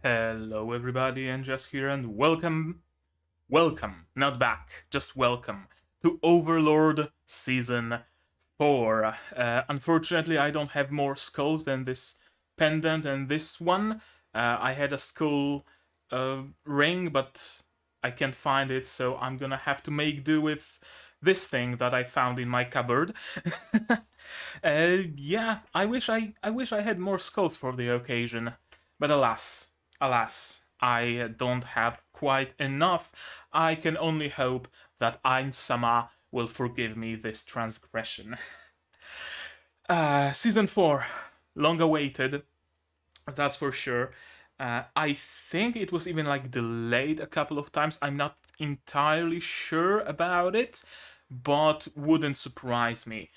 Hello everybody, and just here and welcome, not back, just welcome to Overlord Season 4. Unfortunately, I don't have more skulls than this pendant and this one. I had a skull ring, but I can't find it, so I'm gonna have to make do with this thing that I found in my cupboard. Yeah, I wish I had more skulls for the occasion, but alas, I don't have quite enough. I can only hope that ainz-sama will forgive me this transgression. Season 4, long awaited, that's for sure. I think it was even like delayed a couple of times. I'm not entirely sure about it, but wouldn't surprise me.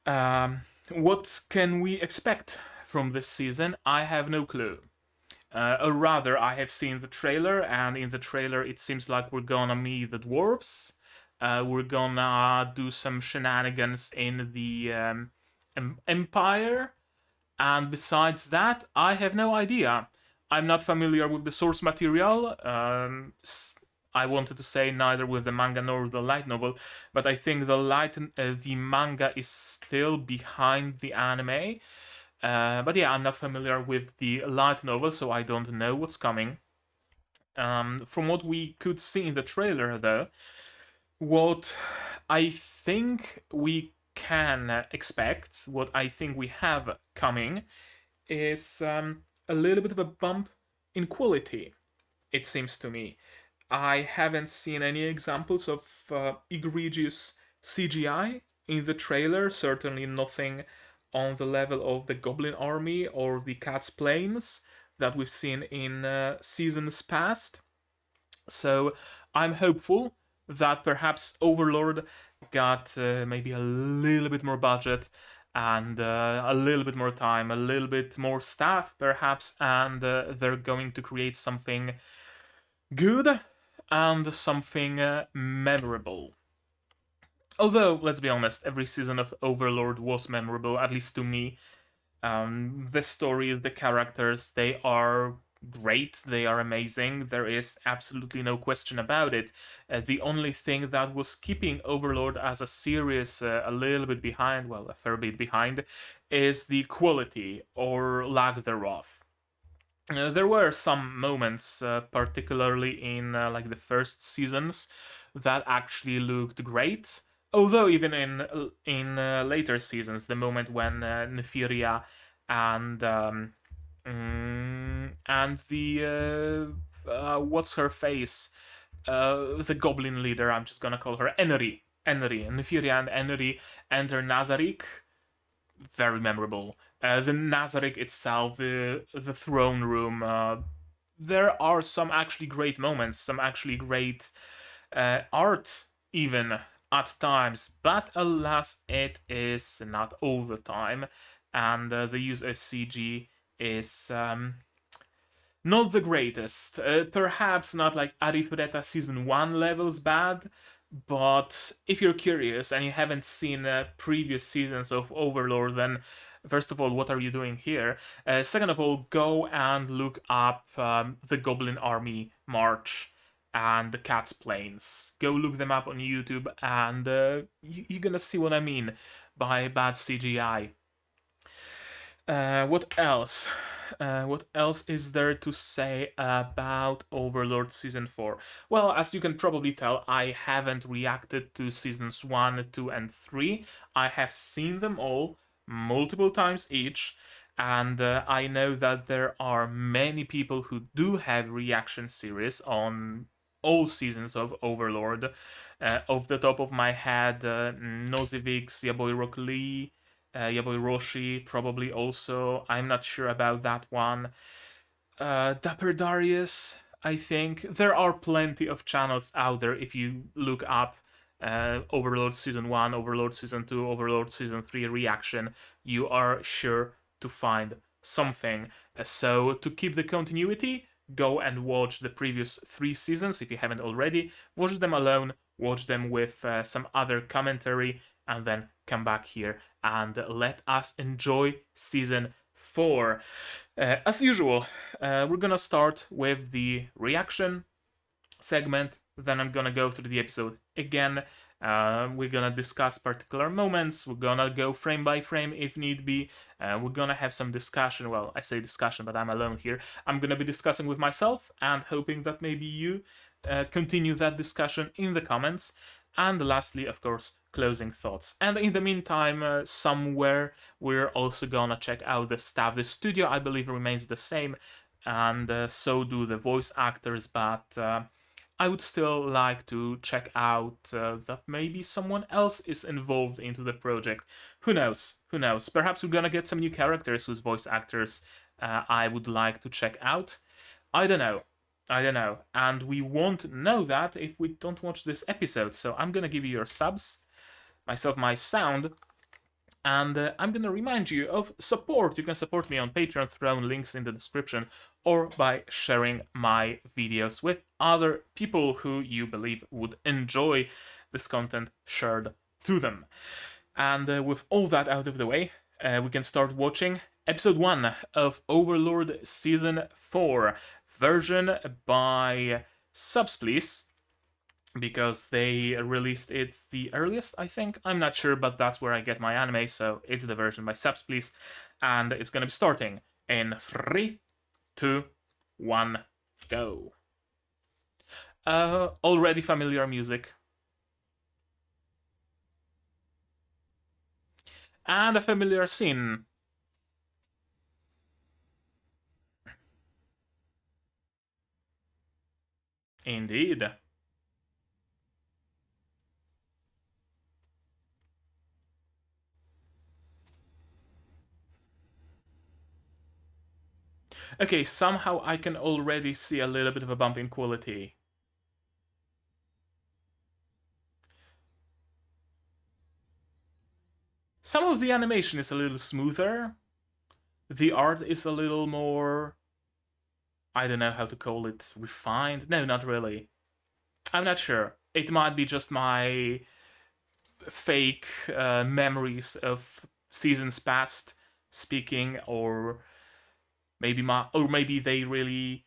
What can we expect from this season? I have no clue. Or rather, I have seen the trailer, and in the trailer, it seems like we're gonna meet the dwarves. We're gonna do some shenanigans in the Empire, and besides that, I have no idea. I'm not familiar with the source material. I wanted to say neither with the manga nor the light novel, but I think the manga is still behind the anime. But yeah, I'm not familiar with the light novel, so I don't know what's coming. From what we could see in the trailer, though, what I think we can expect, what I think we have coming, is a little bit of a bump in quality, it seems to me. I haven't seen any examples of egregious CGI in the trailer, certainly nothing on the level of the Goblin Army or the Cat's Plains that we've seen in seasons past. So I'm hopeful that perhaps Overlord got maybe a little bit more budget and a little bit more time, a little bit more staff perhaps, and they're going to create something good and something memorable. Although, let's be honest, every season of Overlord was memorable, at least to me. The stories, the characters, they are great, they are amazing, there is absolutely no question about it. The only thing that was keeping Overlord as a series a little bit behind, well, a fair bit behind, is the quality or lack thereof. There were some moments, particularly in like the first seasons, that actually looked great. Although even in later seasons, the moment when Nefiria and and the what's her face, the goblin leader, I'm just gonna call her Enri, Nefiria and Enri enter Nazarick, very memorable. The Nazarick itself, the throne room. There are some actually great moments, some actually great art, even at times, but alas, it is not all the time, and the use of CG is not the greatest. Perhaps not like Arifureta Season 1 levels bad, but if you're curious and you haven't seen previous seasons of Overlord, then first of all, what are you doing here? Second of all, go and look up the Goblin Army March and the Cat's Plains. Go look them up on YouTube, and you're gonna see what I mean by bad CGI. What else? What else is there to say about Overlord Season 4? Well, as you can probably tell, I haven't reacted to Seasons 1, 2, and 3. I have seen them all multiple times each, and I know that there are many people who do have reaction series on all seasons of Overlord. Off the top of my head, Nozivix, Yaboy Rock Lee, Yaboy Roshi probably also. I'm not sure about that one. Dapper Darius, I think. There are plenty of channels out there if you look up Overlord Season 1, Overlord Season 2, Overlord Season 3 reaction. You are sure to find something. So, to keep the continuity, go and watch the previous 3 seasons if you haven't already. Watch them alone, watch them with some other commentary, and then come back here and let us enjoy Season 4. As usual, we're gonna start with the reaction segment, then I'm gonna go through the episode again. We're gonna discuss particular moments, we're gonna go frame by frame if need be, we're gonna have some discussion. Well, I say discussion, but I'm alone here. I'm gonna be discussing with myself and hoping that maybe you continue that discussion in the comments. And lastly, of course, closing thoughts. And in the meantime, somewhere we're also gonna check out the staff. The studio, I believe, remains the same, and so do the voice actors, but I would still like to check out that maybe someone else is involved into the project. Who knows? Who knows? Perhaps we're gonna get some new characters whose voice actors I would like to check out. I don't know. I don't know. And we won't know that if we don't watch this episode. So I'm gonna give you your subs, myself, my sound, and I'm gonna remind you of support. You can support me on Patreon, thrown links in the description, or by sharing my videos with other people who you believe would enjoy this content shared to them. And with all that out of the way, we can start watching episode 1 of Overlord Season 4, version by subs, please, because they released it the earliest, I think. I'm not sure, but that's where I get my anime, so it's the version by subs, please. And it's gonna be starting in 3, 2, 1, go. Already familiar music. And a familiar scene. Indeed. Okay, somehow I can already see a little bit of a bump in quality. Some of the animation is a little smoother. The art is a little more... I don't know how to call it. Refined? No, not really. I'm not sure. It might be just my fake memories of seasons past speaking, or maybe they really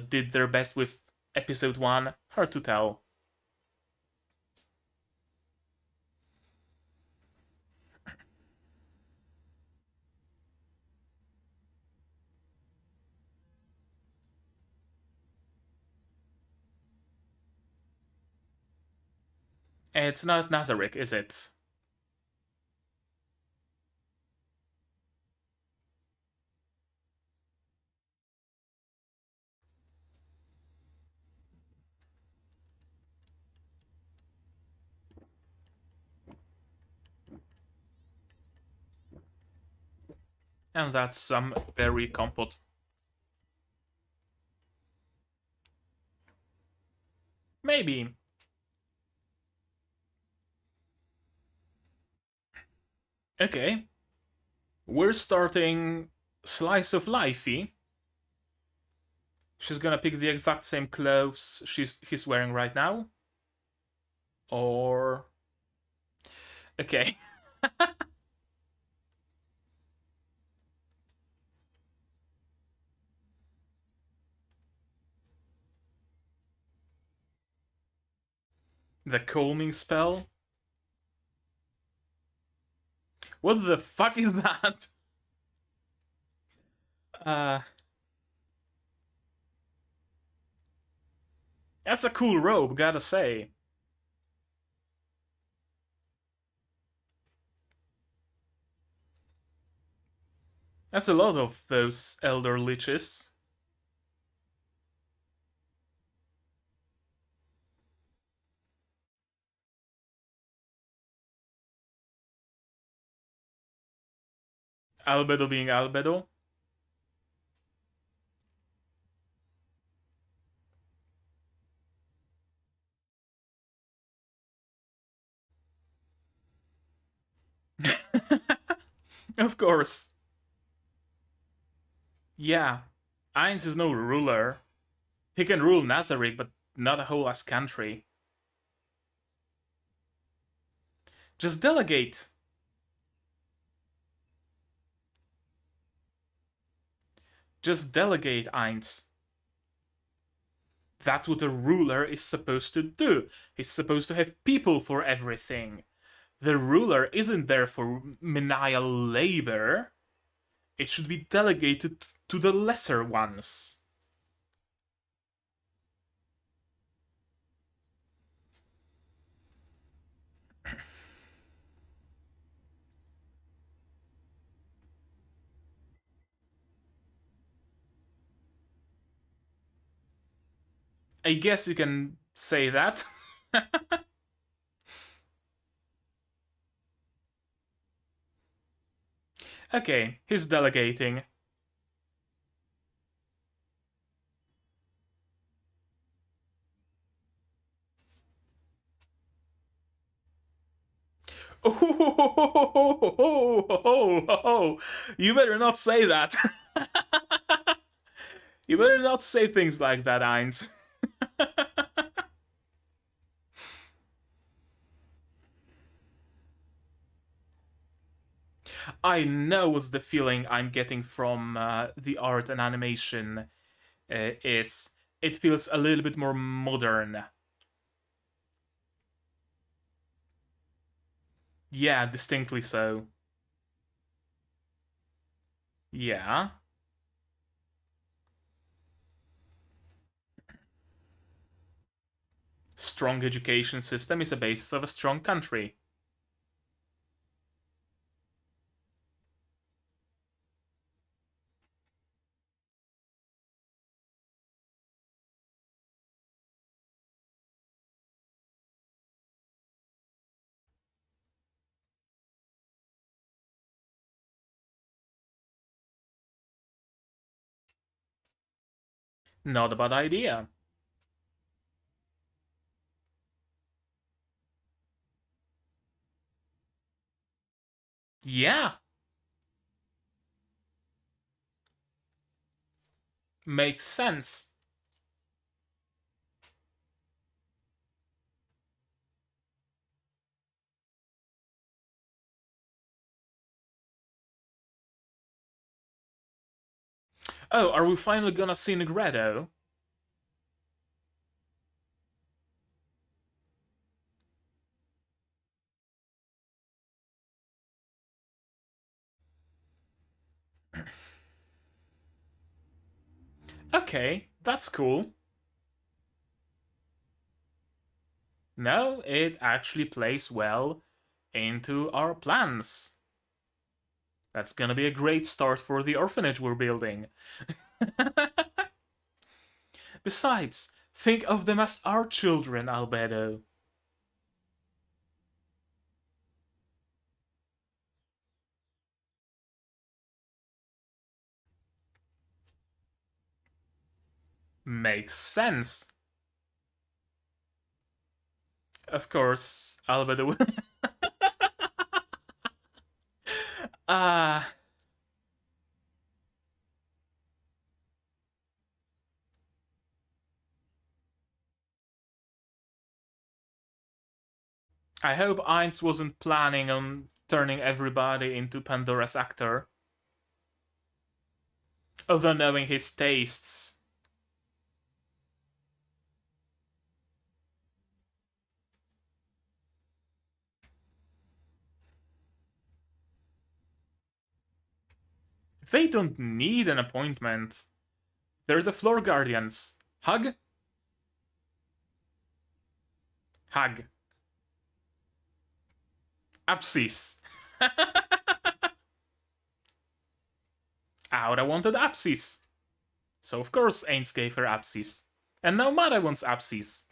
did their best with episode 1. Hard to tell. It's not Nazarick, is it? And that's some berry compote. Maybe. Okay. We're starting Slice of Lifey. She's gonna pick the exact same clothes he's wearing right now. Or... Okay. The calming spell? What the fuck is that? Uh... That's a cool robe, gotta say. That's a lot of those elder liches. Albedo being Albedo. Of course. Yeah. Ainz is no ruler. He can rule Nazarick, but not a whole ass country. Just delegate. Just delegate, Ainz. That's what a ruler is supposed to do. He's supposed to have people for everything. The ruler isn't there for menial labor. It should be delegated to the lesser ones. I guess you can say that. Okay, he's delegating. Oh, you better not say that. You better not say things like that, Ainz. I know what's the feeling I'm getting from the art and animation is it feels a little bit more modern. Yeah, distinctly so. Yeah. Strong education system is a basis of a strong country. Not a bad idea. Yeah, makes sense. Oh, are we finally gonna see Negredo? Okay, that's cool. No, it actually plays well into our plans. That's gonna be a great start for the orphanage we're building. Besides, think of them as our children, Albedo. Makes sense. Of course, Albedo. Ah. I hope Ainz wasn't planning on turning everybody into Pandora's actor. Although knowing his tastes. They don't need an appointment. They're the floor guardians. Hug? Hug. Apsis. Aura wanted Apsis. So of course Ainz gave her Apsis. And now Mara wants Apsis.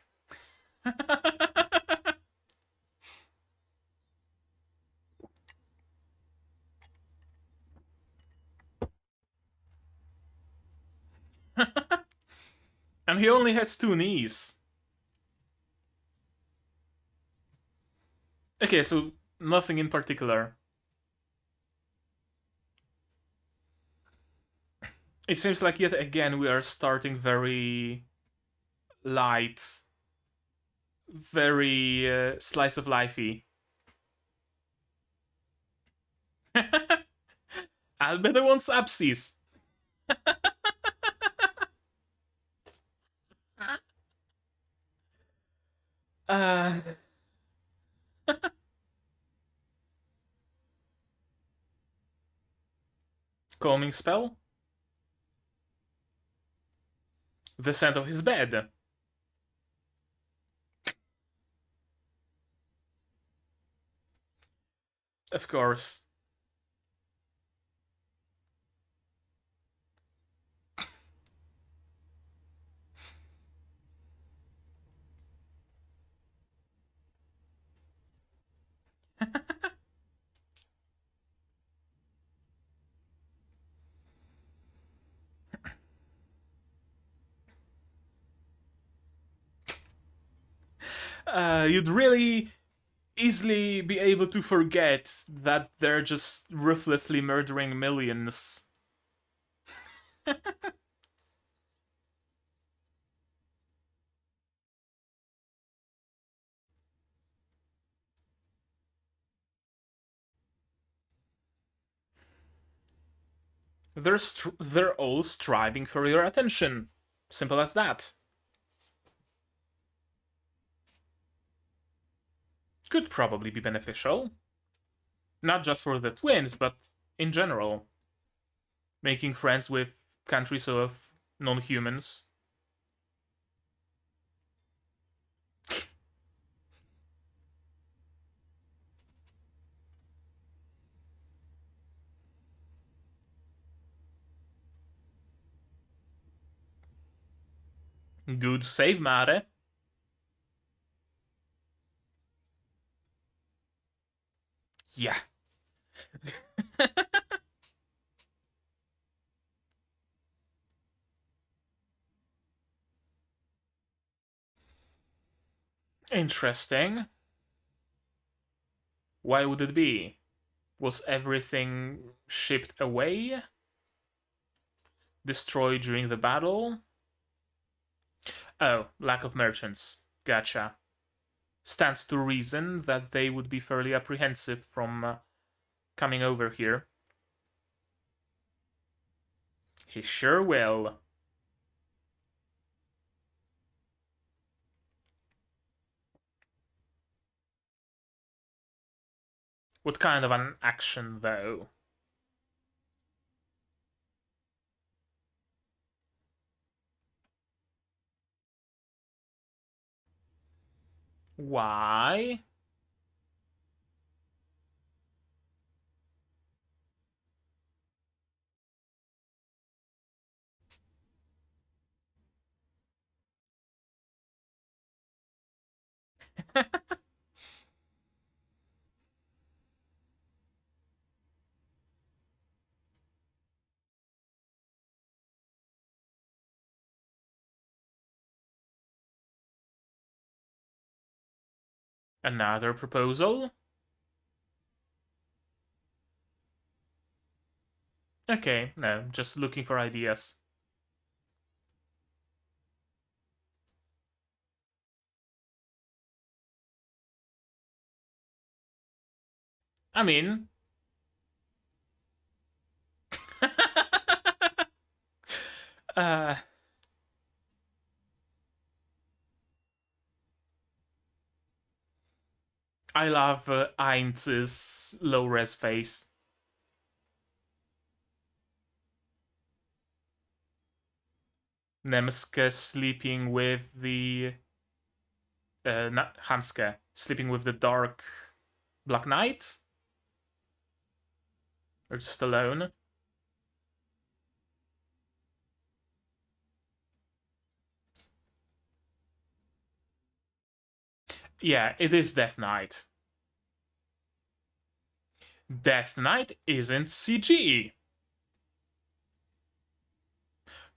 And he only has 2 knees. Okay, so nothing in particular. It seems like yet again we are starting very light, very slice of lifey. Albedo wants Apsis. Calming spell? The scent of his bed. Of course. You'd really easily be able to forget that they're just ruthlessly murdering millions. They're all striving for your attention. Simple as that. Could probably be beneficial. Not just for the twins, but in general. Making friends with countries of non-humans. Good save, Mare. Yeah. Interesting. Why would it be? Was everything shipped away? Destroyed during the battle? Oh, lack of merchants. Gotcha. Stands to reason that they would be fairly apprehensive from coming over here. He sure will. What kind of an action, though? Why? Another proposal? Okay, no, just looking for ideas. I mean... uh... I love Ainz's low-res face. Nemske sleeping with the... not Hanske, sleeping with the Dark Black Knight? Or just alone? Yeah, it is Death Knight. Death Knight isn't CG.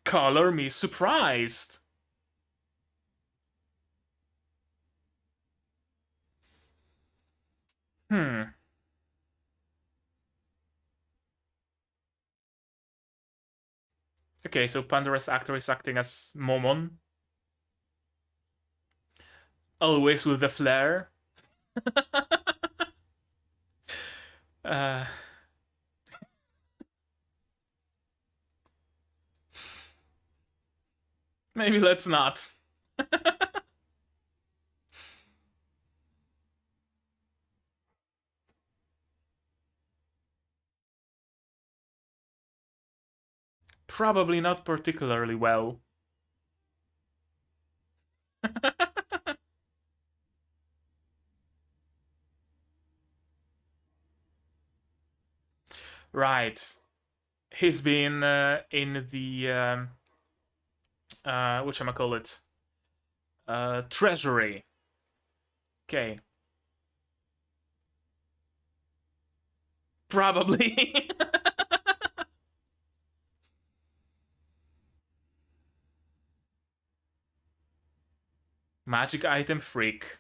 Color me surprised. Hmm. Okay, so Pandora's actor is acting as Momon. Always with the flair. uh, maybe let's not. Probably not particularly well. Right. He's been in the whatchamacallit? Treasury. Okay. Probably. Magic item freak.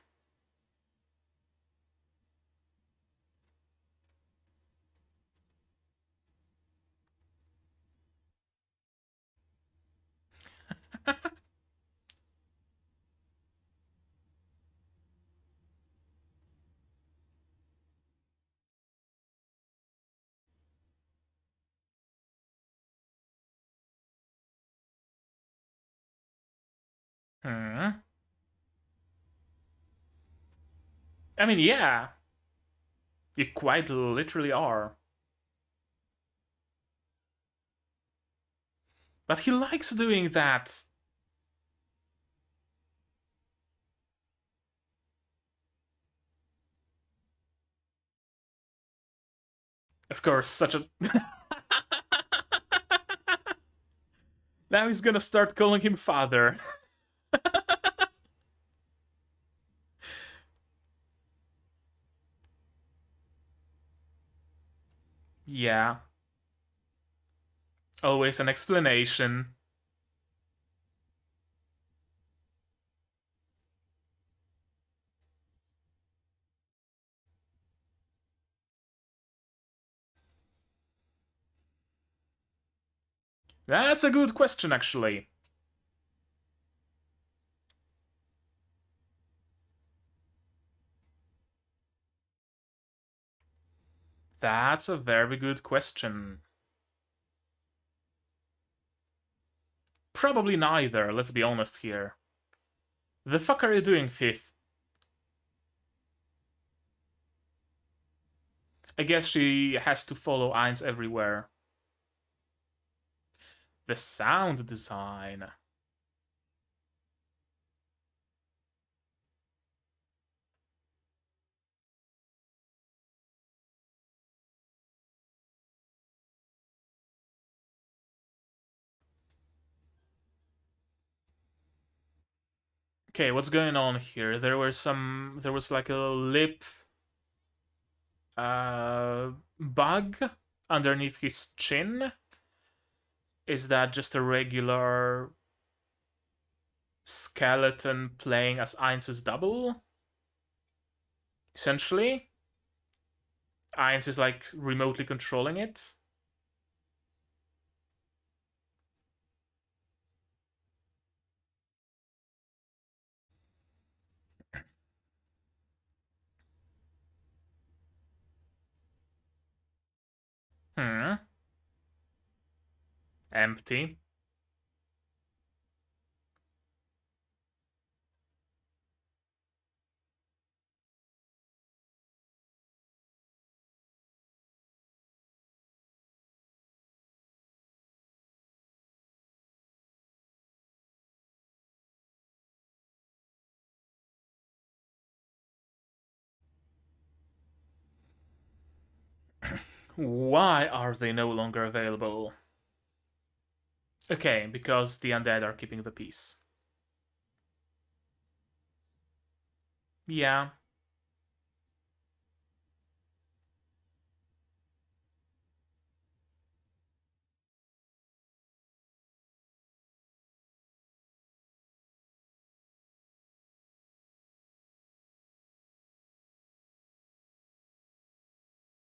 Hmm. I mean, yeah. You quite literally are. But he likes doing that. Of course, such a. Now he's gonna start calling him father. Yeah. Always an explanation. That's a good question, actually. That's a very good question. Probably neither, let's be honest here. The fuck are you doing, Fifth? I guess she has to follow Ainz everywhere. The sound design. Okay, what's going on here? There was like a lip bug underneath his chin. Is that just a regular skeleton playing as Ainz's double? Essentially, Ainz is like remotely controlling it. Hmm. Empty. Why are they no longer available? Okay, because the undead are keeping the peace. Yeah.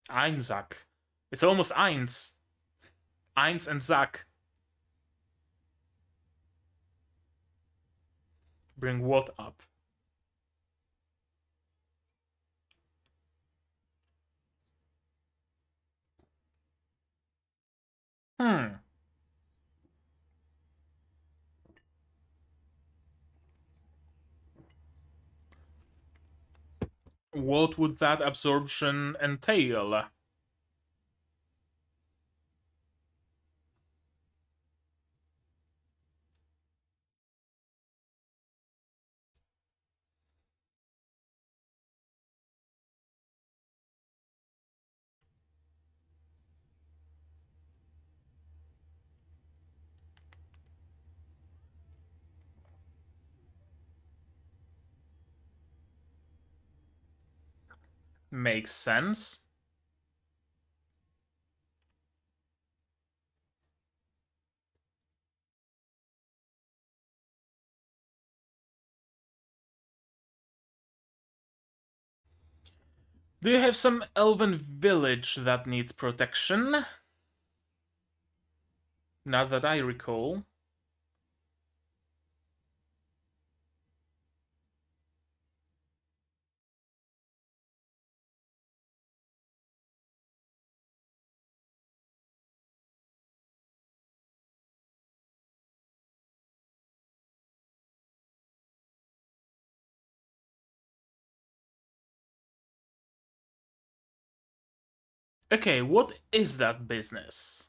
Einzak. It's almost Ainz. Ainz and Zak. Bring what up? Hmm. What would that absorption entail? Makes sense. Do you have some elven village that needs protection? Not that I recall. Okay, what is that business?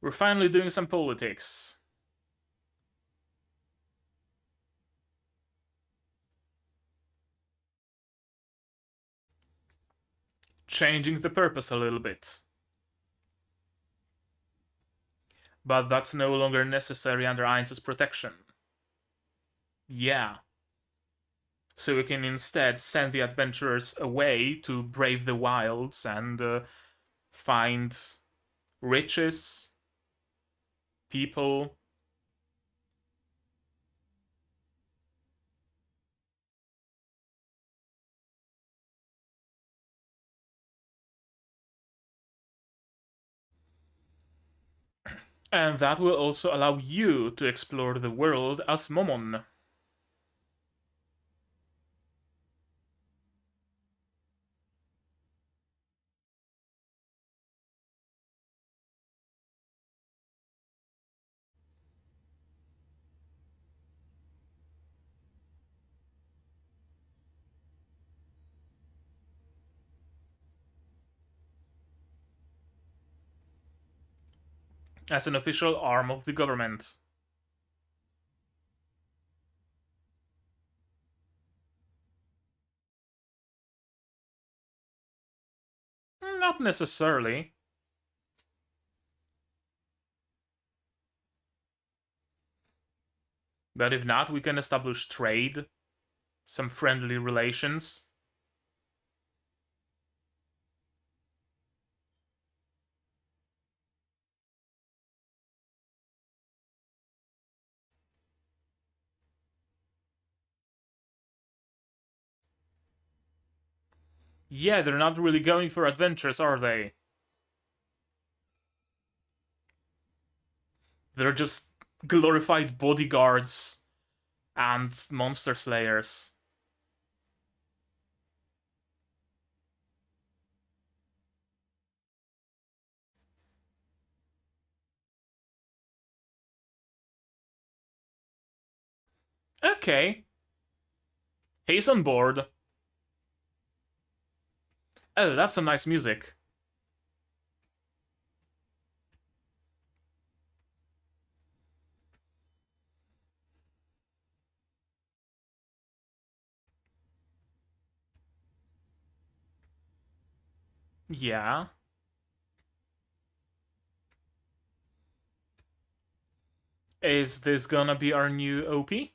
We're finally doing some politics. Changing the purpose a little bit. But that's no longer necessary under Ainz's protection. Yeah. So we can instead send the adventurers away to brave the wilds and find riches, people. And that will also allow you to explore the world as Momon. As an official arm of the government. Not necessarily. But if not, we can establish trade, some friendly relations. Yeah, they're not really going for adventures, are they? They're just glorified bodyguards and monster slayers. Okay. He's on board. Oh, that's some nice music. Yeah. Is this gonna be our new OP?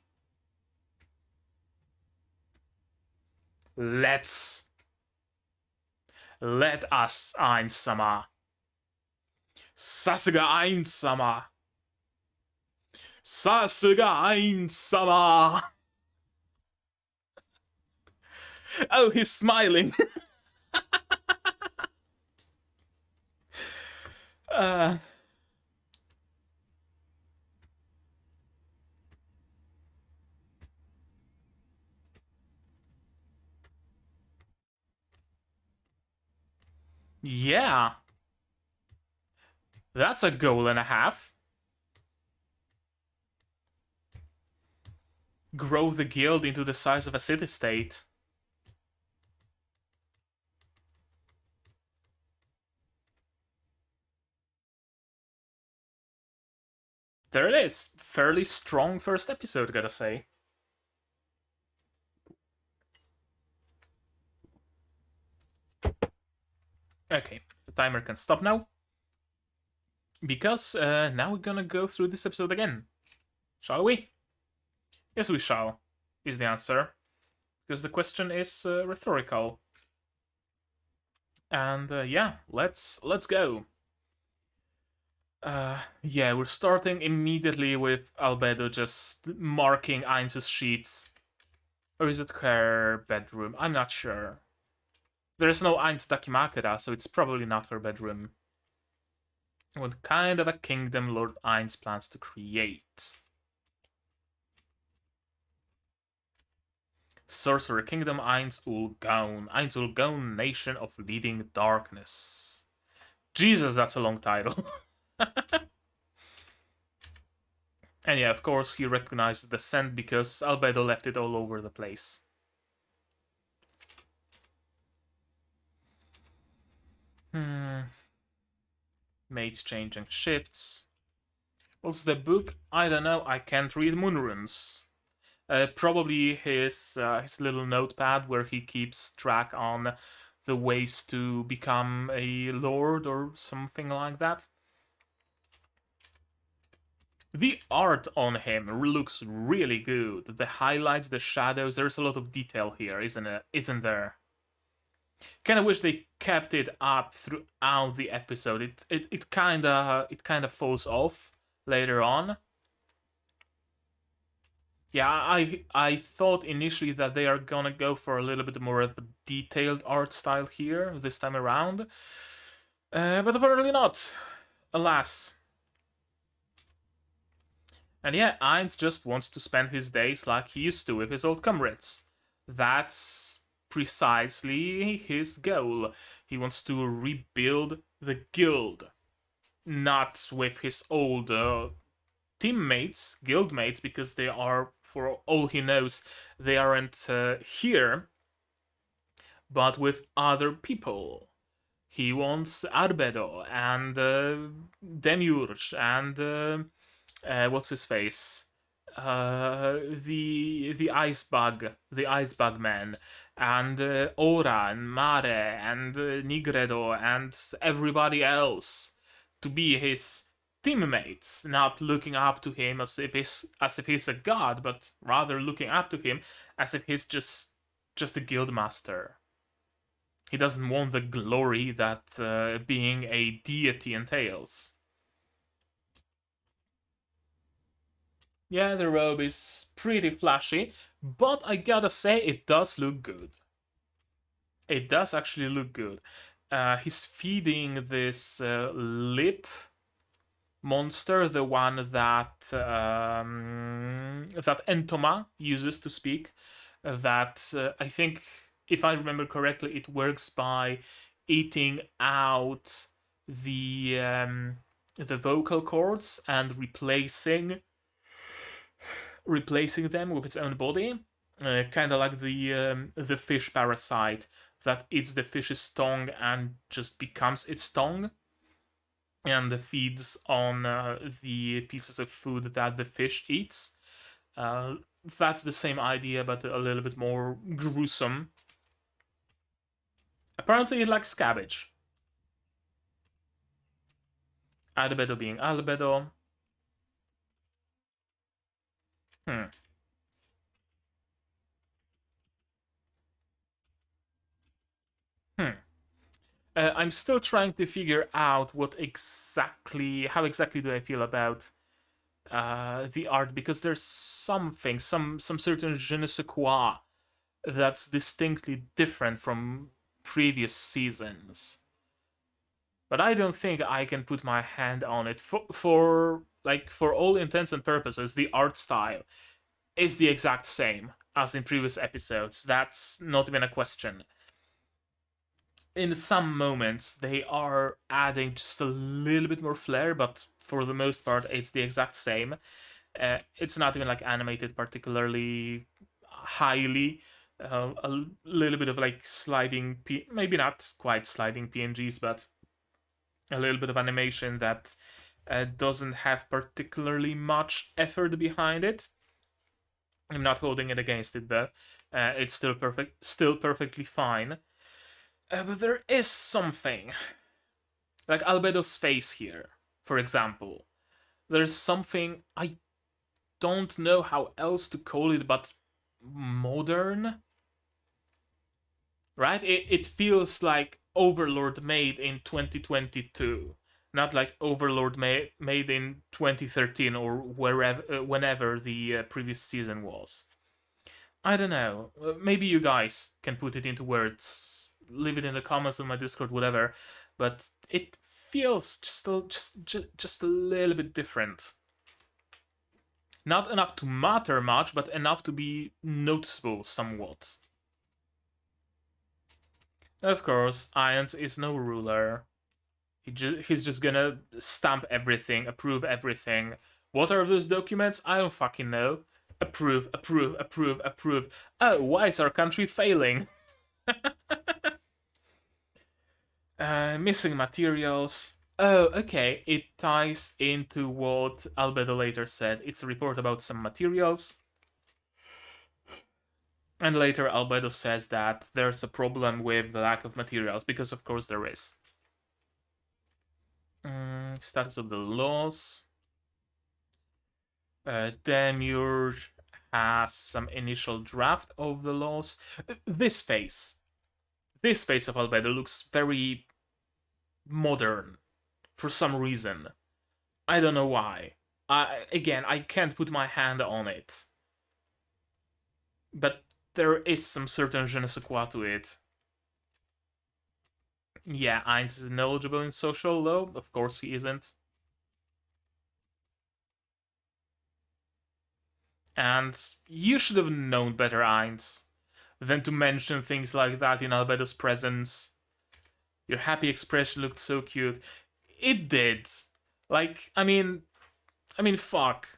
Let us, Ainz-sama. Sasuga Ainz-sama. Sasuga Ainz-sama. Oh, he's smiling. uh, yeah. That's a goal and a half. Grow the guild into the size of a city-state. There it is. Fairly strong first episode, gotta say. Okay, the timer can stop now. Because now we're gonna go through this episode again. Shall we? Yes, we shall, is the answer. Because the question is rhetorical. And yeah, let's go. Yeah, we're starting immediately with Albedo just marking Ainz's sheets. Or is it her bedroom? I'm not sure. There's no Ainz Dakimakura, so it's probably not her bedroom. What kind of a kingdom Lord Ainz plans to create? Sorcerer Kingdom Ainz Ooal Gown. Ainz Ooal Gown, Nation of Leading Darkness. Jesus, that's a long title. And yeah, of course, he recognized the scent because Albedo left it all over the place. Mates changing shifts. What's the book? I don't know. I can't read moon runes. Probably his little notepad where he keeps track on the ways to become a lord or something like that. The art on him looks really good. The highlights, the shadows, there's a lot of detail here, isn't it? Isn't there? Kind of wish they kept it up throughout the episode. It kind of falls off later on. Yeah, I thought initially that they are gonna go for a little bit more of a detailed art style here this time around, but apparently not. Alas. And yeah, Ainz just wants to spend his days like he used to with his old comrades. That's precisely his goal. He wants to rebuild the guild, not with his old teammates, guildmates, because they are, for all he knows, they aren't here, but with other people. He wants Arbedo and Demiurge and what's his face? The ice bug man, and Ora and Mare and Nigredo and everybody else to be his teammates, not looking up to him as if he's a god, but rather looking up to him as if he's just a guild master. He doesn't want the glory that being a deity entails. Yeah, the robe is pretty flashy, but I gotta say, it does look good. It does actually look good. He's feeding this lip monster, the one that Entoma uses to speak. That I think, if I remember correctly, it works by eating out the vocal cords and replacing them with its own body, kind of like the fish parasite that eats the fish's tongue and just becomes its tongue and feeds on the pieces of food that the fish eats. Uh, that's the same idea, but a little bit more gruesome. Apparently, it likes cabbage. Albedo being Albedo. Hmm. Hmm. I'm still trying to figure out how exactly do I feel about the art, because there's something, some certain je ne sais quoi that's distinctly different from previous seasons. But I don't think I can put my hand on it. For all intents and purposes, the art style is the exact same as in previous episodes. That's not even a question. In some moments, they are adding just a little bit more flair, but for the most part, it's the exact same. It's not even like animated particularly highly. A little bit of like maybe not quite sliding PNGs, but a little bit of animation that doesn't have particularly much effort behind it. I'm not holding it against it though. It's still perfectly fine. But there is something, like Albedo's face here, for example. There's something, I don't know how else to call it, but modern, right? It feels like Overlord made in 2022, not like Overlord made in 2013 or wherever, whenever the previous season was. I don't know. Maybe you guys can put it into words. Leave it in the comments on my Discord, whatever. But it feels just a little bit different. Not enough to matter much, but enough to be noticeable somewhat. Of course, Ainz is no ruler. He's just gonna stamp everything, approve everything. What are those documents? I don't fucking know. Approve, approve, approve, approve. Oh, why is our country failing? Missing materials. Oh, okay. It ties into what Albedo later said. It's a report about some materials. And later Albedo says that there's a problem with the lack of materials, because of course there is. Status of the laws. Demiurge has some initial draft of the laws. This face of Albedo looks very modern for some reason. I don't know why. I can't put my hand on it. But there is some certain je ne sais quoi to it. Yeah, Ainz is knowledgeable in social law. Of course he isn't. And you should have known better, Ainz, than to mention things like that in Albedo's presence. Your happy expression looked so cute. It did. Like, I mean, fuck.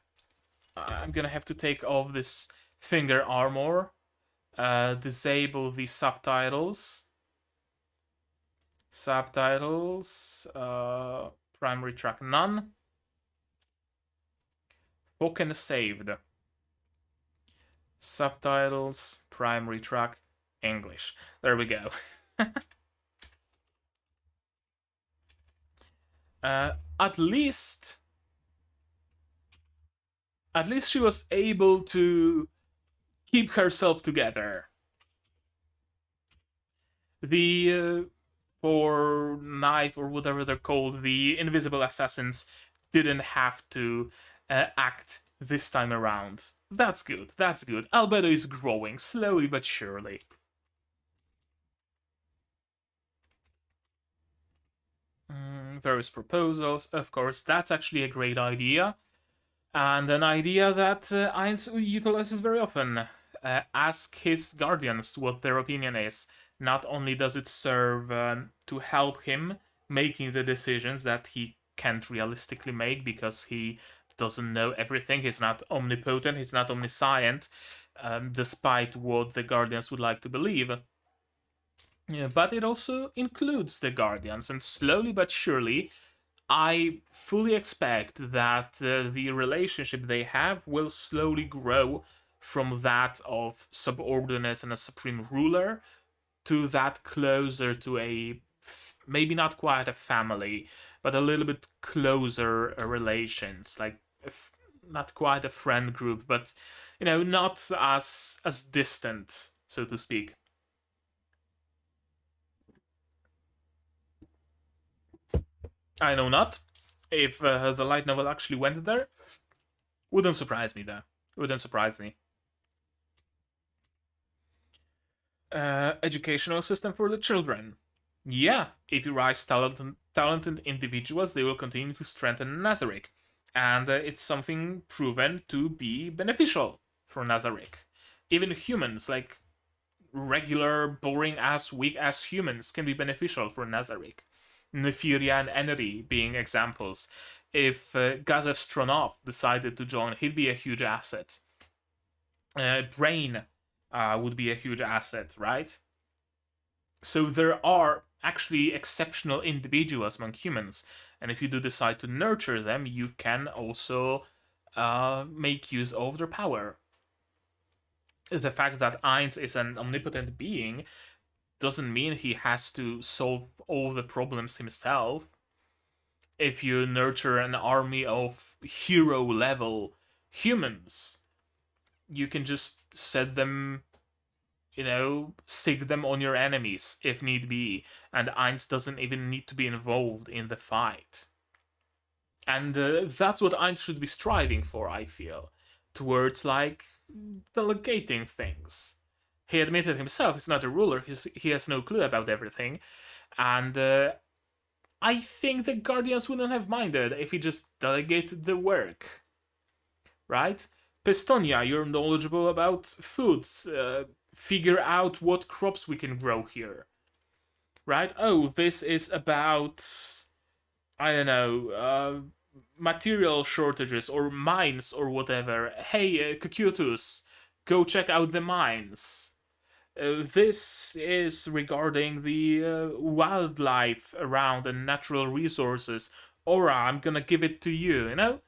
I'm gonna have to take off this finger armor. Disable the subtitles. Primary track none. Fucking saved. Subtitles, primary track, English. There we go. At least she was able to keep herself together. The for knife or whatever they're called, the invisible assassins didn't have to act this time around. That's good. That's good. Albedo is growing slowly but surely. Various proposals, of course. That's actually a great idea, and an idea that Ainz utilizes very often. Ask his guardians what their opinion is. Not only does it serve to help him making the decisions that he can't realistically make because he doesn't know everything. He's not omnipotent. He's not omniscient, despite what the guardians would like to believe. Yeah, but it also includes the guardians, and slowly but surely, I fully expect that the relationship they have will slowly grow from that of subordinates and a supreme ruler to that closer to a, maybe not quite a family, but a little bit closer relations, like not quite a friend group, but not as distant, so to speak. I know not if the light novel actually went there. Wouldn't surprise me though. Wouldn't surprise me. Educational system for the children. Yeah, if you raise talented individuals, they will continue to strengthen Nazarick. And it's something proven to be beneficial for Nazarick. Even humans, like regular, boring ass, weak ass humans, can be beneficial for Nazarick. Nefiria and Enery being examples. If Gazev Stronov decided to join, he'd be a huge asset. Brain would be a huge asset, right? So there are actually exceptional individuals among humans, and if you do decide to nurture them, you can also make use of their power. The fact that Ainz is an omnipotent being doesn't mean he has to solve all the problems himself. If you nurture an army of hero level humans, you can just set them stick them on your enemies if need be, and Ainz doesn't even need to be involved in the fight. And that's what Ainz should be striving for, I feel, towards, like, delegating things. He admitted himself he's not a ruler, he has no clue about everything, and I think the Guardians wouldn't have minded if he just delegated the work, right? Pestonia, you're knowledgeable about food. Figure out what crops we can grow here, right? Oh, this is about, I don't know, material shortages or mines or whatever. Hey, Cocytus, go check out the mines. This is regarding the wildlife around and natural resources. Aura, I'm gonna give it to you,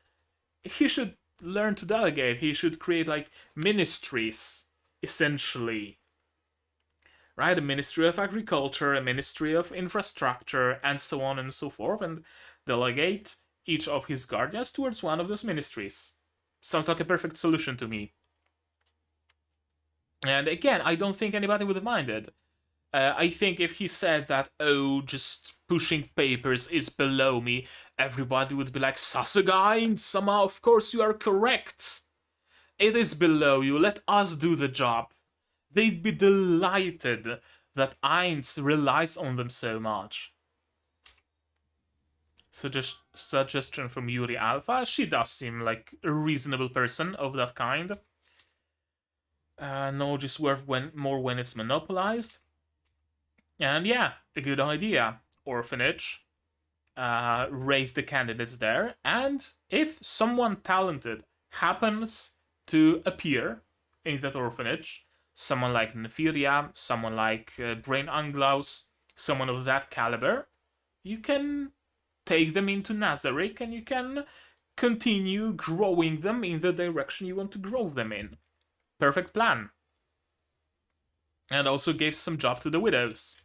He should learn to delegate. He should create, like, ministries, essentially. Right? A Ministry of Agriculture, a Ministry of Infrastructure, and so on and so forth, and delegate each of his guardians towards one of those ministries. Sounds like a perfect solution to me. And again, I don't think anybody would have minded. I think if he said that, oh, just pushing papers is below me, everybody would be like, Sasuga, Ainz-sama, of course you are correct. It is below you, let us do the job. They'd be delighted that Ainz relies on them so much. Suggestion from Yuri Alpha. She does seem like a reasonable person of that kind. Knowledge is worth more when it's monopolized. And yeah, a good idea. Orphanage. Raise the candidates there. And if someone talented happens to appear in that orphanage, someone like Nefiria, someone like Brain Anglaus, someone of that caliber, you can take them into Nazarick and you can continue growing them in the direction you want to grow them in. Perfect plan. And also gave some job to the widows,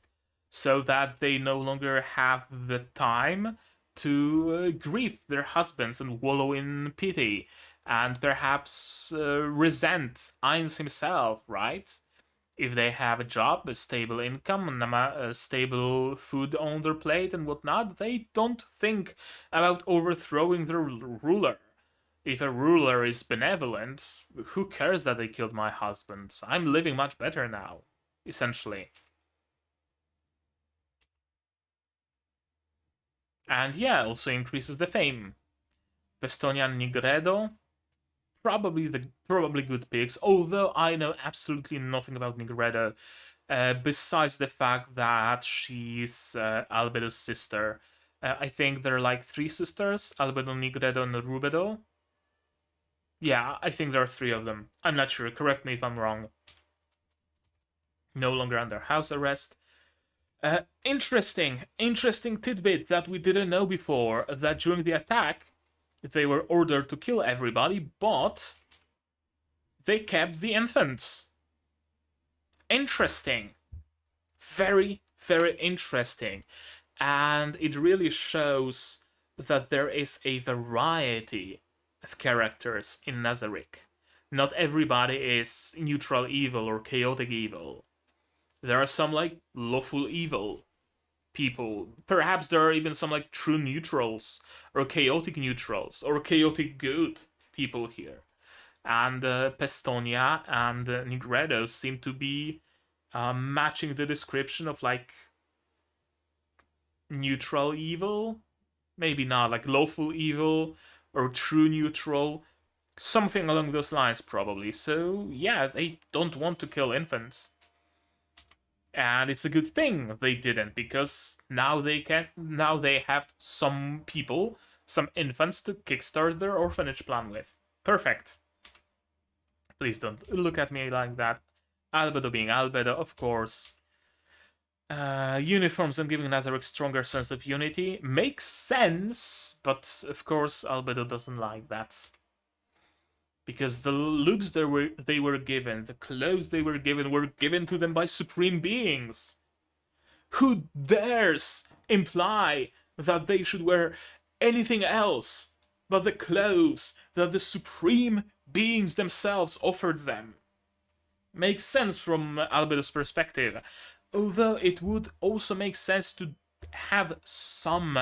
so that they no longer have the time to grieve their husbands and wallow in pity, and perhaps resent Ainz himself, right? If they have a job, a stable income, a stable food on their plate and whatnot, they don't think about overthrowing their ruler. If a ruler is benevolent, who cares that they killed my husband? I'm living much better now, essentially. And yeah, also increases the fame. Pestonia and Nigredo, probably good picks, although I know absolutely nothing about Nigredo, besides the fact that she's Albedo's sister. I think there are like 3 sisters, Albedo, Nigredo, and Rubedo. Yeah, I think there are 3 of them. I'm not sure, correct me if I'm wrong. No longer under house arrest. Interesting tidbit that we didn't know before, that during the attack, they were ordered to kill everybody, but they kept the infants. Interesting. Very, very interesting. And it really shows that there is a variety of characters in Nazarick. Not everybody is neutral evil or chaotic evil. There are some, like, lawful evil people. Perhaps there are even some, like, true neutrals, or chaotic neutrals, or chaotic good people here. And Pestonia and Nigredo seem to be matching the description of, like, neutral evil. Maybe not, like lawful evil or true neutral. Something along those lines, probably. So, yeah, they don't want to kill infants. And it's a good thing they didn't, because now they have some people, some infants to kickstart their orphanage plan with. Perfect. Please don't look at me like that. Albedo being Albedo, of course. Uniforms and giving Nazarick stronger sense of unity makes sense, but of course Albedo doesn't like that. Because the looks they were given, the clothes they were given to them by supreme beings. Who dares imply that they should wear anything else but the clothes that the supreme beings themselves offered them? Makes sense from Albedo's perspective. Although it would also make sense to have some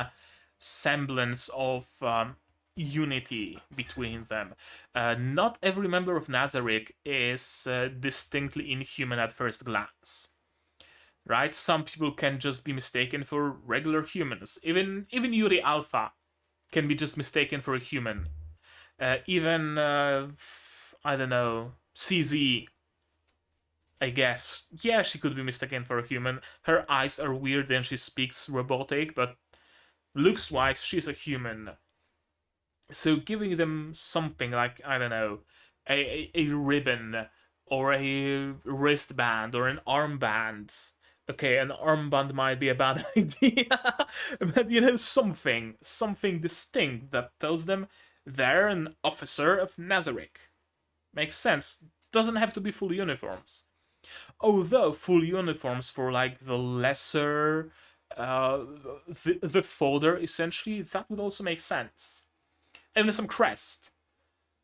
semblance of unity between them. Not every member of Nazarick is distinctly inhuman at first glance. Right? Some people can just be mistaken for regular humans. Even Yuri Alpha can be just mistaken for a human. Even I don't know, CZ, I guess. Yeah, she could be mistaken for a human. Her eyes are weird and she speaks robotic, but looks wise, she's a human. So giving them something like, I don't know, a ribbon or a wristband or an armband. Okay, an armband might be a bad idea, but something distinct that tells them they're an officer of Nazarick. Makes sense. Doesn't have to be full uniforms. Although full uniforms for like the lesser, the folder essentially, that would also make sense. Even some crest,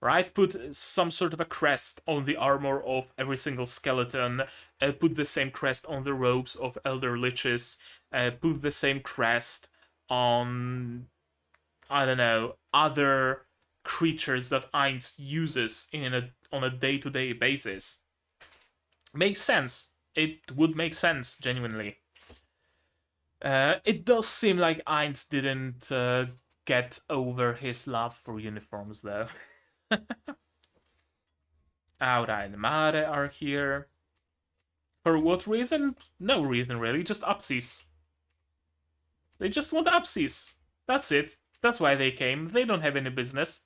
right? Put some sort of a crest on the armor of every single skeleton. Put the same crest on the robes of elder liches. Put the same crest on, I don't know, other creatures that Ainz uses on a day-to-day basis. Makes sense. It would make sense, genuinely. It does seem like Ainz didn't get over his love for uniforms, though. Aura and Mare are here. For what reason? No reason, really. Just upsies. They just want upsies. That's it. That's why they came. They don't have any business.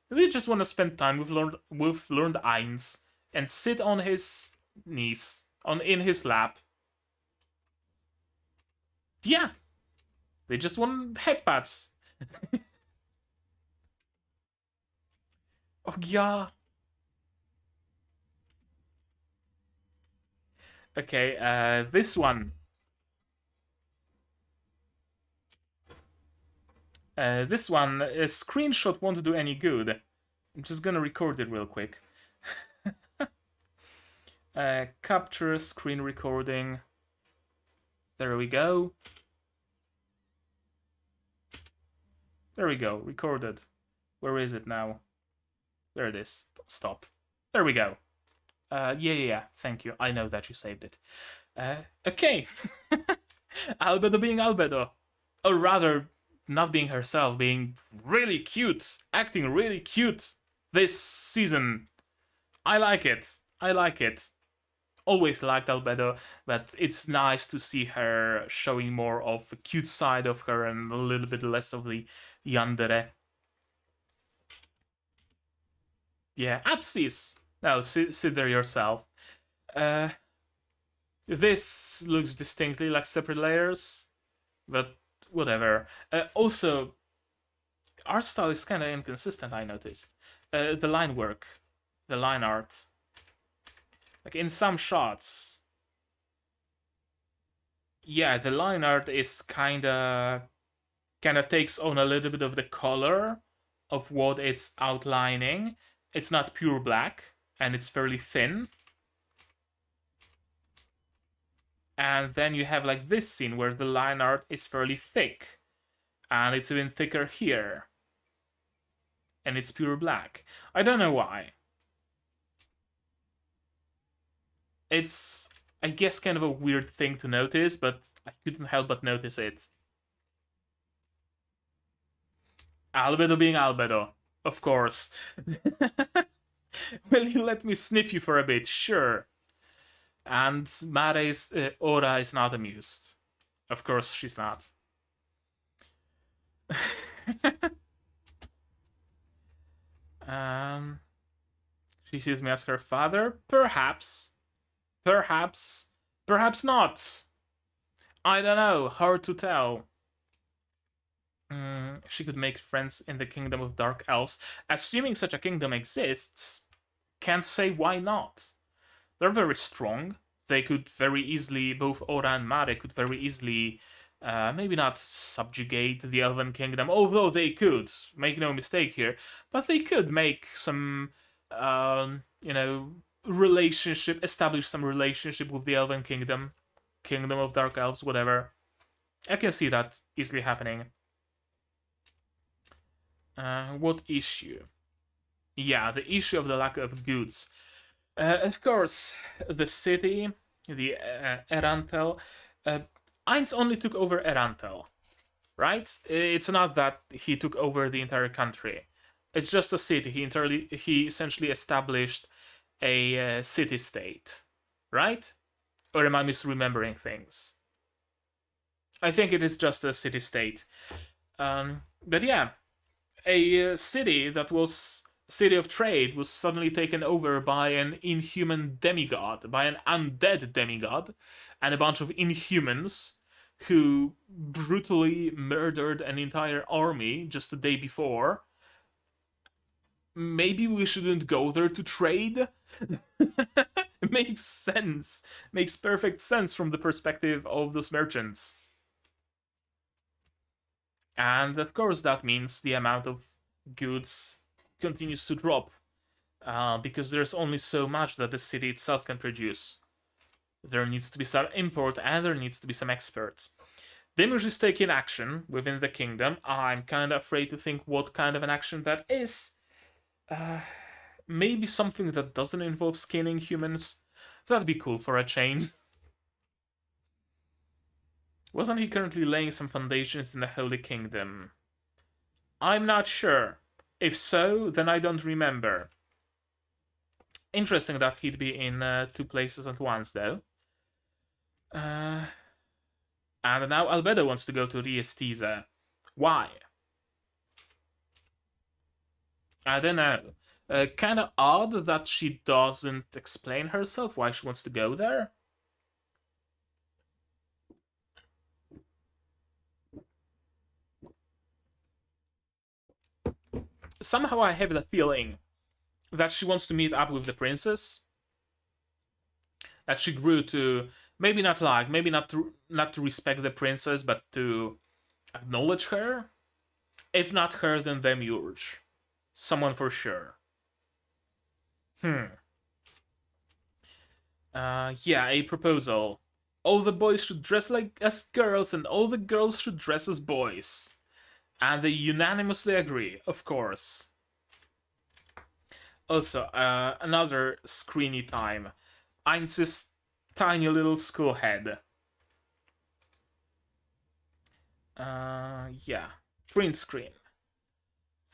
They just want to spend time with learned Ainz and sit on his knees, in his lap. Yeah. They just want headpats. Oh, yeah. Okay, this one. This one, a screenshot won't do any good. I'm just gonna record it real quick. Capture screen recording. There we go. There we go, recorded. Where is it now? There it is. Stop. There we go. Yeah, thank you. I know that you saved it. Okay. Albedo being Albedo. Or rather, not being herself, being really cute. Acting really cute this season. I like it. I like it. Always liked Albedo, but it's nice to see her showing more of the cute side of her and a little bit less of the yandere. Yeah, Apsis. No, sit there yourself. This looks distinctly like separate layers, but whatever. Also, art style is kind of inconsistent, I noticed. The line work, the line art. Like in some shots, yeah, the line art is kinda takes on a little bit of the color of what it's outlining. It's not pure black, and it's fairly thin. And then you have like this scene where the line art is fairly thick, and it's even thicker here. And it's pure black. I don't know why. It's, I guess, kind of a weird thing to notice, but I couldn't help but notice it. Albedo being Albedo, of course. Will you let me sniff you for a bit? Sure. And Mare's Aura is not amused. Of course she's not. She sees me as her father? Perhaps. Perhaps. Perhaps not. I don't know. Hard to tell. She could make friends in the kingdom of dark elves. Assuming such a kingdom exists, can't say why not. They're very strong. They could very easily, both Ora and Mare could very easily, maybe not subjugate the Elven Kingdom, although they could, make no mistake here, but they could make some, establish some relationship with the Elven Kingdom, Kingdom of Dark Elves, whatever. I can see that easily happening. What issue? Yeah, the issue of the lack of goods. Of course, the city, the Erantel. Ainz only took over Erantel, right? It's not that he took over the entire country. It's just a city. He essentially established a city-state, right? Or am I misremembering things? I think it is just a city-state. But yeah, a city that was city of trade was suddenly taken over by an inhuman demigod, by an undead demigod, and a bunch of inhumans who brutally murdered an entire army just the day before. Maybe we shouldn't go there to trade? It makes sense. Makes perfect sense from the perspective of those merchants. And of course, that means the amount of goods continues to drop because there's only so much that the city itself can produce. There needs to be some import and there needs to be some exports. Demiurge is taking action within the kingdom. I'm kind of afraid to think what kind of an action that is. Maybe something that doesn't involve skinning humans. That'd be cool for a change. Wasn't he currently laying some foundations in the Holy Kingdom? I'm not sure. If so, then I don't remember. Interesting that he'd be in two places at once, though. And now Albedo wants to go to Riestiza. Why? I don't know. Kind of odd that she doesn't explain herself why she wants to go there. Somehow I have the feeling that she wants to meet up with the princess. That she grew to maybe not to respect the princess, but to acknowledge her. If not her, then Demiurge. Someone for sure. Yeah, a proposal. All the boys should dress like as girls, and all the girls should dress as boys. And they unanimously agree, of course. Also, another screeny time. Ainz's tiny little school head. Yeah. Print screen.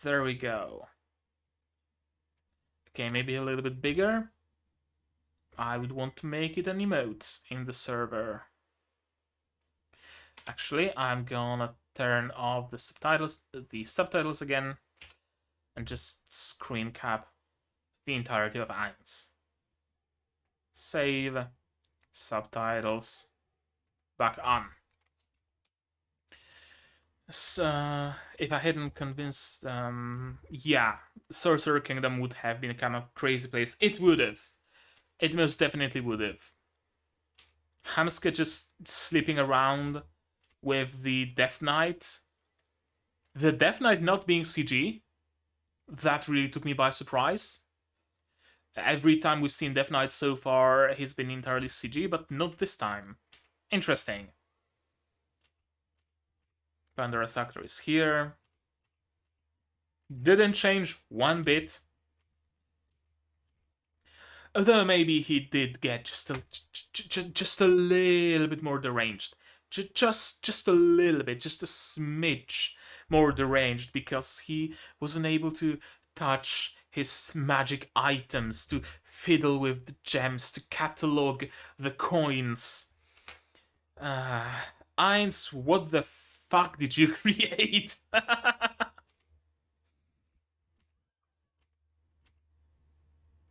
There we go. Okay, maybe a little bit bigger. I would want to make it an emote in the server. Actually, I'm gonna turn off the subtitles again, and just screen cap the entirety of Ainz. Save, subtitles, back on. So, if I hadn't convinced, yeah, Sorcerer Kingdom would have been a kind of crazy place. It would have. It most definitely would have. Hamska just sleeping around with the Death Knight. The Death Knight not being CG, that really took me by surprise. Every time we've seen Death Knight so far, he's been entirely CG, but not this time. Interesting. Pandora's actor is here. Didn't change one bit. Although maybe he did get just a little bit more deranged. Just a little bit, just a smidge more deranged, because he wasn't able to touch his magic items, to fiddle with the gems, to catalog the coins. Ainz, what the fuck did you create?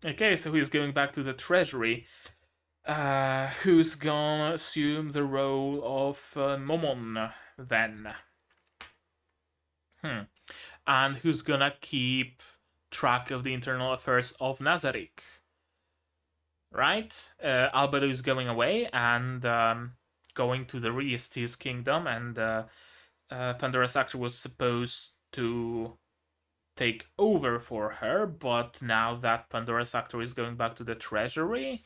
Okay, so he's going back to the treasury. Who's gonna assume the role of Momon then? And who's gonna keep track of the internal affairs of Nazarick? Right? Albedo is going away and going to the Riesti's kingdom, and Pandora's actor was supposed to take over for her, but now that Pandora's Actor is going back to the treasury.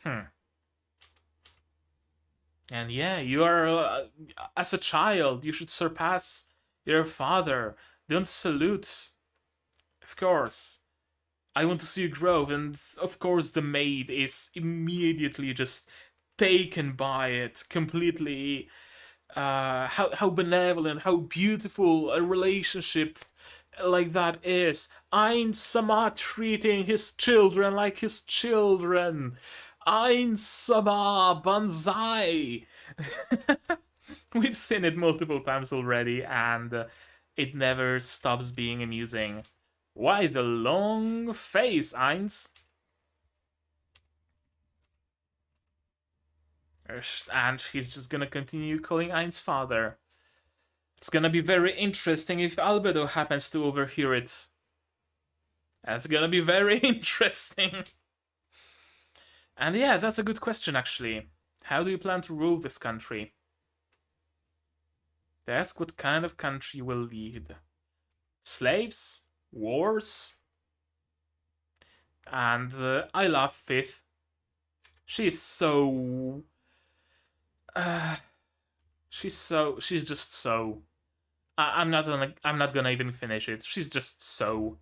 And yeah, you are, as a child, you should surpass your father. Don't salute. Of course. I want to see you grow. And of course, the maid is immediately just taken by it. Completely. How benevolent, how beautiful a relationship like that is. Ainz-sama treating his children like his children. Ainz-sama banzai. We've seen it multiple times already, and it never stops being amusing. Why the long face, Ainz? And he's just gonna continue calling Ainz father. It's gonna be very interesting if Albedo happens to overhear it. That's gonna be very interesting. And yeah, that's a good question, actually. How do you plan to rule this country? They ask what kind of country you will lead. Slaves? Wars? And I love Fifth. She's so... she's just so... I'm not gonna even finish it. She's just so...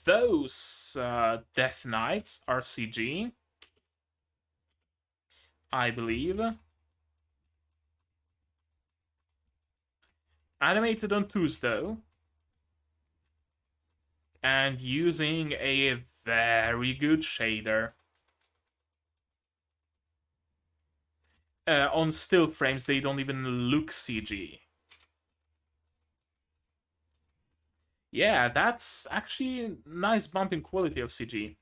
Those Death Knights are CG, I believe. Animated on twos, though. And using a very good shader. On still frames, they don't even look CG. Yeah, that's actually a nice bump in quality of CG.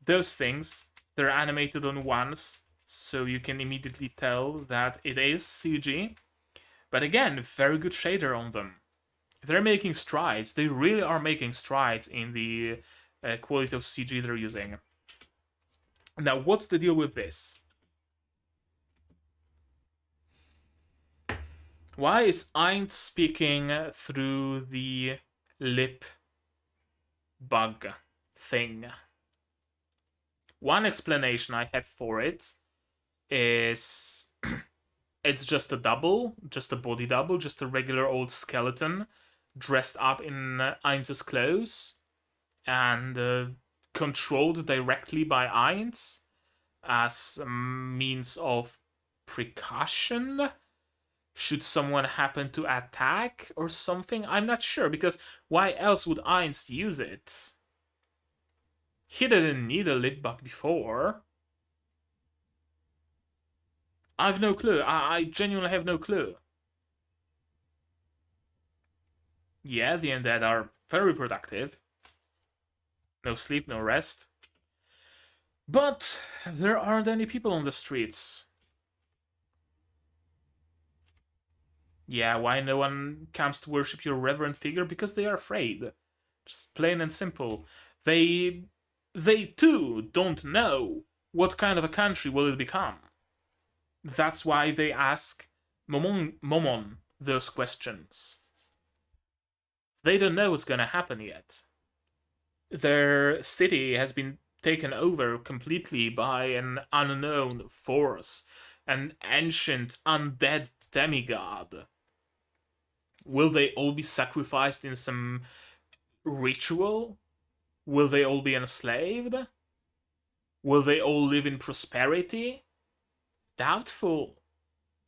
Those things, they're animated on ones, so you can immediately tell that it is CG. But again, very good shader on them. They're making strides. They really are making strides in the quality of CG they're using. Now, what's the deal with this? Why is Ainz speaking through the lip bug thing? One explanation I have for it is it's just a double, just a body double, just a regular old skeleton dressed up in Ainz's clothes and controlled directly by Ainz as a means of precaution should someone happen to attack or something. I'm not sure, because why else would Ainz use it? He didn't need a lip bug before. I've no clue. I genuinely have no clue. Yeah, the undead are very productive. No sleep, no rest. But there aren't any people on the streets. Yeah, why no one comes to worship your reverend figure? Because they are afraid. Just plain and simple. They too don't know what kind of a country will it become. That's why they ask Momon those questions. They don't know what's gonna happen yet. Their city has been taken over completely by an unknown force, an ancient undead demigod. Will they all be sacrificed in some ritual? Will they all be enslaved? Will they all live in prosperity? Doubtful.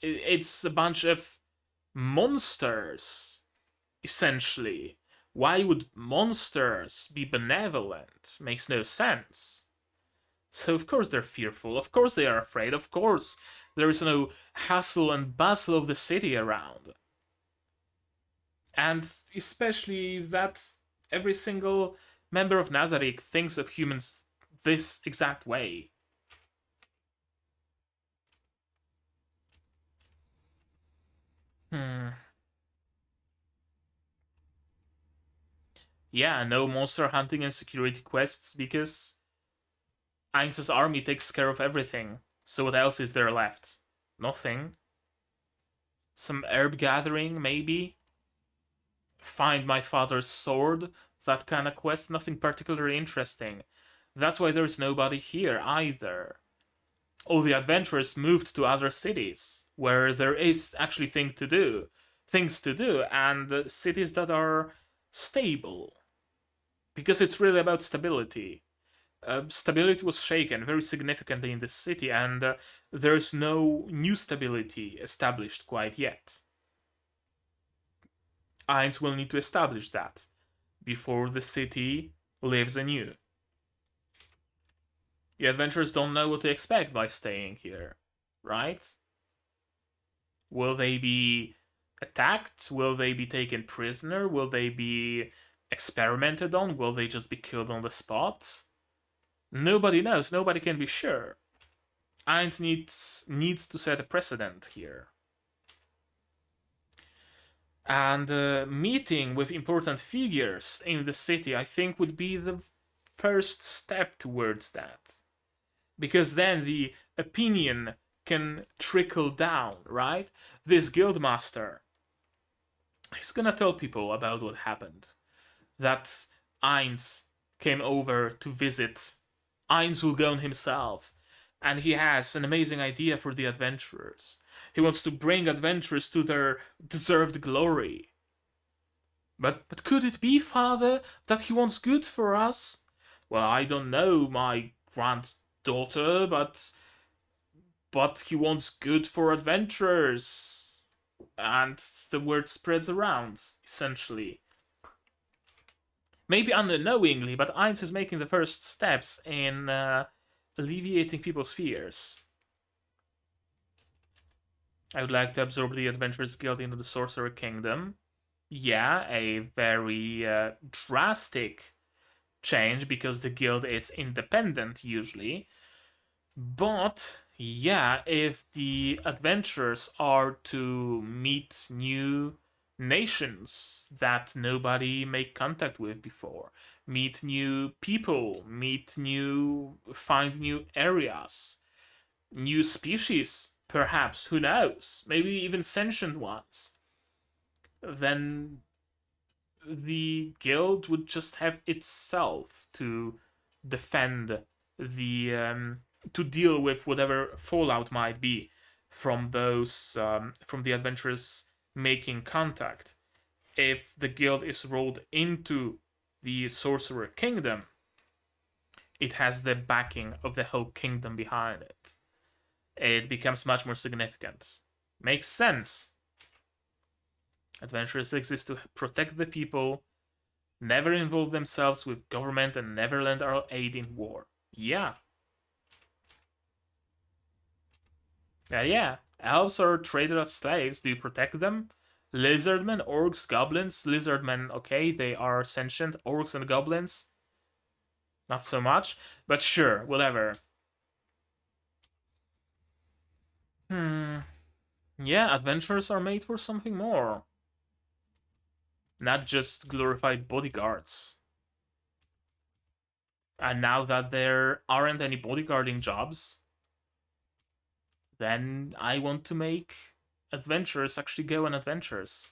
It's a bunch of monsters, essentially. Why would monsters be benevolent? Makes no sense. So of course they're fearful, of course they are afraid, of course there is no hustle and bustle of the city around. And especially that every single member of Nazarick thinks of humans this exact way. Yeah, no monster hunting and security quests because Ainz's army takes care of everything. So what else is there left? Nothing. Some herb gathering, maybe? find my father's sword, that kind of quest, nothing particularly interesting. That's why there's nobody here either. All the adventurers moved to other cities where there is actually things to do, and cities that are stable. Because it's really about stability. Stability was shaken very significantly in this city, and there's no new stability established quite yet. Ainz will need to establish that before the city lives anew. The adventurers don't know what to expect by staying here, right? Will they be attacked? Will they be taken prisoner? Will they be experimented on? Will they just be killed on the spot? Nobody knows. Nobody can be sure. Ainz needs to set a precedent here. And meeting with important figures in the city, I think, would be the first step towards that. Because then the opinion can trickle down, right? This guildmaster, he's gonna tell people about what happened. That Ainz came over to visit Ainz Ooal Gown himself, and he has an amazing idea for the adventurers. He wants to bring adventurers to their deserved glory. But could it be, father, that he wants good for us? Well, I don't know, my granddaughter, but he wants good for adventurers. And the word spreads around, essentially. Maybe unknowingly, but Ainz is making the first steps in alleviating people's fears. I would like to absorb the Adventurers Guild into the Sorcerer Kingdom. Yeah, a very drastic change because the guild is independent usually. But yeah, if the adventurers are to meet new nations that nobody made contact with before, meet new people, find new areas, new species, perhaps, who knows, maybe even sentient ones, then the guild would just have itself to defend to deal with whatever fallout might be from from the adventurers making contact. If the guild is rolled into the Sorcerer Kingdom, it has the backing of the whole kingdom behind it. It becomes much more significant. Makes sense. Adventurers exist to protect the people, never involve themselves with government, and never lend our aid in war. Yeah. Yeah. Elves are traded as slaves. Do you protect them? Lizardmen, orcs, goblins. Lizardmen, okay, they are sentient. Orcs and goblins, not so much. But sure, whatever. Yeah, adventurers are made for something more. Not just glorified bodyguards. And now that there aren't any bodyguarding jobs, then I want to make adventurers actually go on adventures.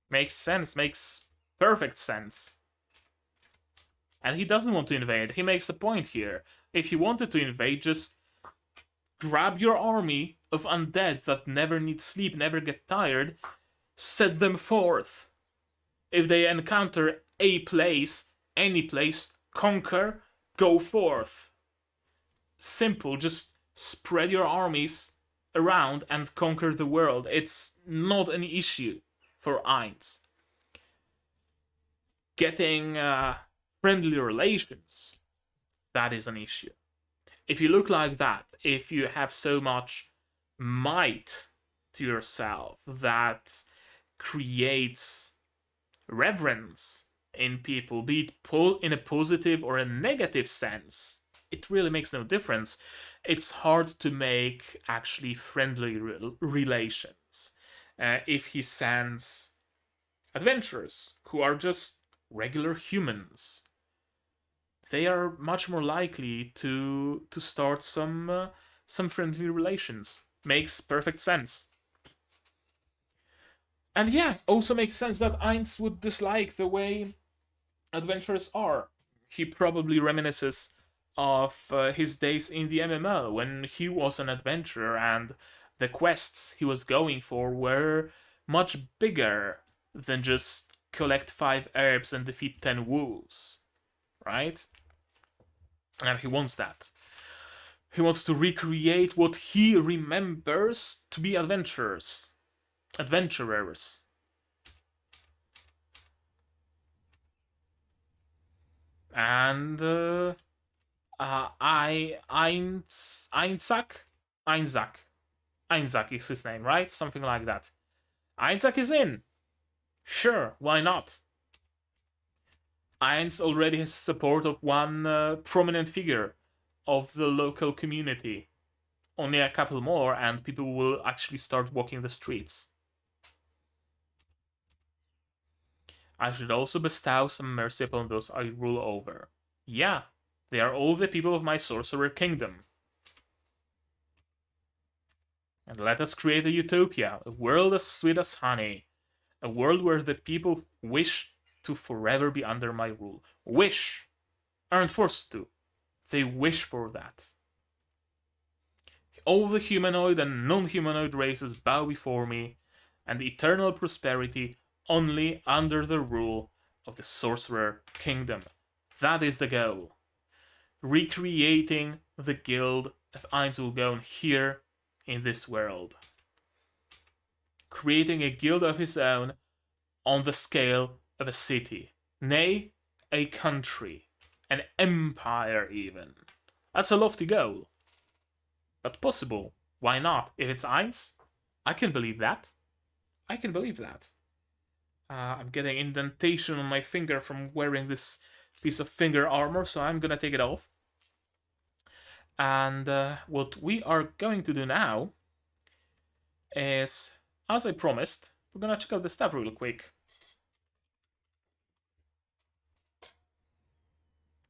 Makes sense, makes perfect sense. And he doesn't want to invade. He makes a point here. If he wanted to invade, just grab your army of undead that never need sleep, never get tired, set them forth. If they encounter a place, any place, conquer, go forth. Simple, just spread your armies around and conquer the world. It's not an issue for Ainz. Getting friendly relations, that is an issue. If you look like that, if you have so much might to yourself that creates reverence in people, be it in a positive or a negative sense, it really makes no difference. It's hard to make actually friendly relations if he sends adventurers who are just regular humans. They are much more likely to start some friendly relations. Makes perfect sense. And yeah, also makes sense that Ainz would dislike the way adventurers are. He probably reminisces of his days in the MMO when he was an adventurer and the quests he was going for were much bigger than just collect 5 herbs and defeat 10 wolves, right? And he wants that. He wants to recreate what he remembers to be adventurers. And Ainzak is his name, right? Something like that. Ainzak is in. Sure, why not? Ainz already has support of one prominent figure of the local community. Only a couple more, and people will actually start walking the streets. I should also bestow some mercy upon those I rule over. Yeah, they are all the people of my Sorcerer kingdom. And let us create a utopia, a world as sweet as honey, a world where the people wish to forever be under my rule. Wish! Aren't forced to. They wish for that. All the humanoid and non-humanoid races bow before me, and eternal prosperity only under the rule of the Sorcerer Kingdom. That is the goal. Recreating the guild of Ainz Ooal Gown here in this world. Creating a guild of his own on the scale of a city. Nay, a country. An empire, even. That's a lofty goal. But possible. Why not? If it's Ainz, I can believe that. I can believe that. I'm getting indentation on my finger from wearing this piece of finger armor, so I'm gonna take it off. And what we are going to do now is, as I promised, we're gonna check out the stuff real quick.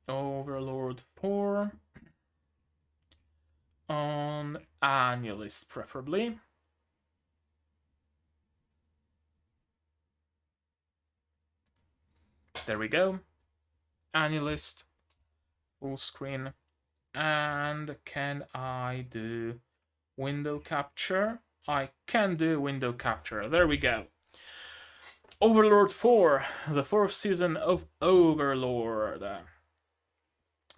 Overlord 4 on Annulist, preferably. There we go. Annulist, full screen. And can I do window capture? I can do window capture. There we go. Overlord 4, the 4th season of Overlord.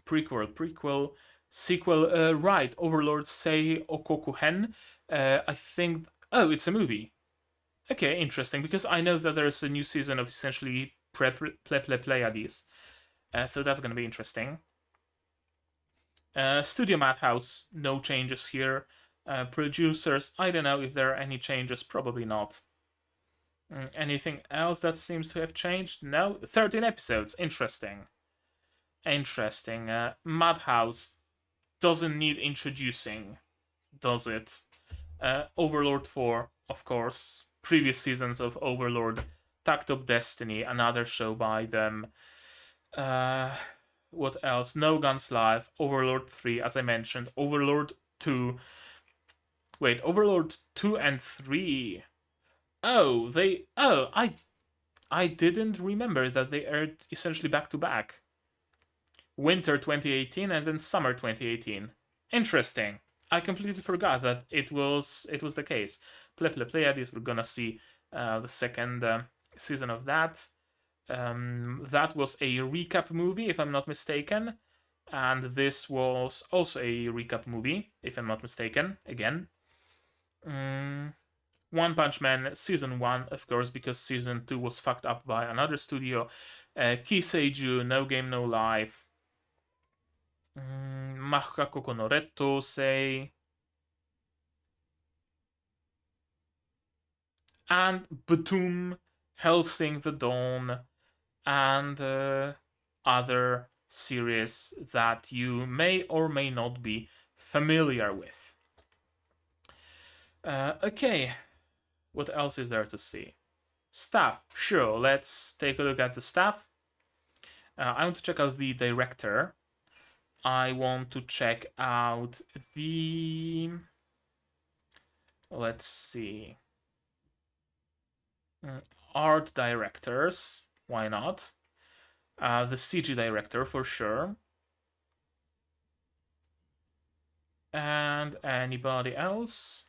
Prequel, sequel, right, Overlord Sei Okokuhen. I think, oh, it's a movie. Okay, interesting, because I know that there's a new season of essentially Pleiades. So that's gonna be interesting. Studio Madhouse, no changes here. Producers, I don't know if there are any changes, probably not. Anything else that seems to have changed? No? 13 episodes, interesting. Interesting. Madhouse doesn't need introducing, does it? Overlord 4, of course. Previous seasons of Overlord. Tact of Destiny, another show by them. What else? No Guns Live, Overlord 3, as I mentioned, Overlord 2. Wait, Overlord 2 and 3. Oh, I didn't remember that they aired essentially back to back. Winter 2018 and then summer 2018. Interesting. I completely forgot that it was the case. Pleiades, we're gonna see the second season of that. That was a recap movie, if I'm not mistaken. And this was also a recap movie, if I'm not mistaken, again. One Punch Man Season 1, of course, because Season 2 was fucked up by another studio. Kiseiju, No Game No Life. Mahka Kokonoretto, say. And Batum, Hellsing the Dawn, and other series that you may or may not be familiar with. Okay, what else is there to see? Staff, sure, let's take a look at the staff. I want to check out the director. I want to check out the... Let's see. Art directors, why not? The CG director for sure. And anybody else?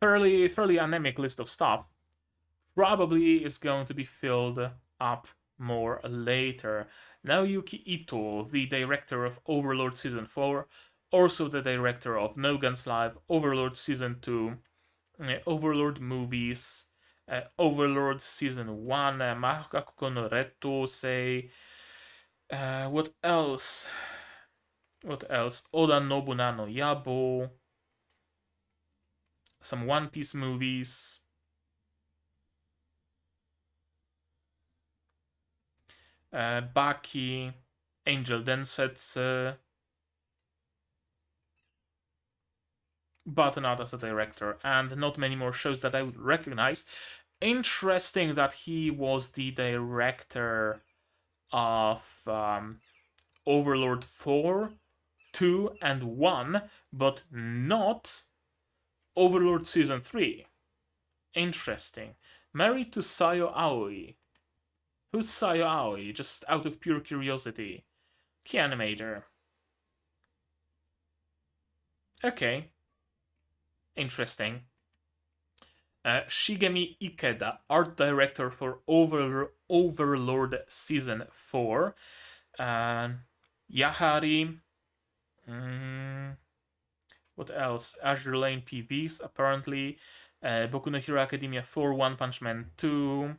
Fairly anemic list of stuff. Probably is going to be filled up more later. Naoyuki Ito, the director of Overlord Season 4, also the director of No Guns Live, Overlord Season 2, Overlord movies, Overlord Season 1, Mahakaku no Retto, say. What else? What else? Oda Nobunaga no Yabo, some One Piece movies. Baki, Angel Densetsu, but not as a director, and not many more shows that I would recognize. Interesting that he was the director of Overlord 4, 2, and 1, but not Overlord Season 3. Interesting. Married to Sayo Aoi. Who's Sayo Aoi? Just out of pure curiosity. Key animator. Okay. Interesting. Shigemi Ikeda, art director for Overlord Season 4. Yahari. What else? Azure Lane PVs, apparently. Boku no Hero Academia 4, One Punch Man 2,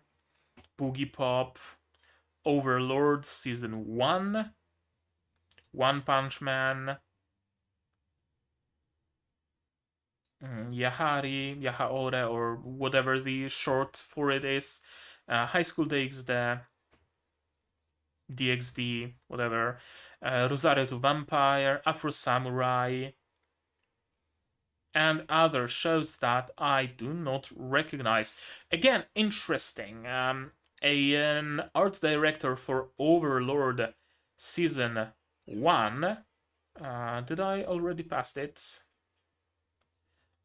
Boogie Pop, Overlord Season 1, One Punch Man, Yahari, Yahaore, or whatever the short for it is, High School DxD, DxD, whatever, Rosario to Vampire, Afro Samurai, and other shows that I do not recognize. Again, interesting. An art director for Overlord Season 1. Did I already pass it?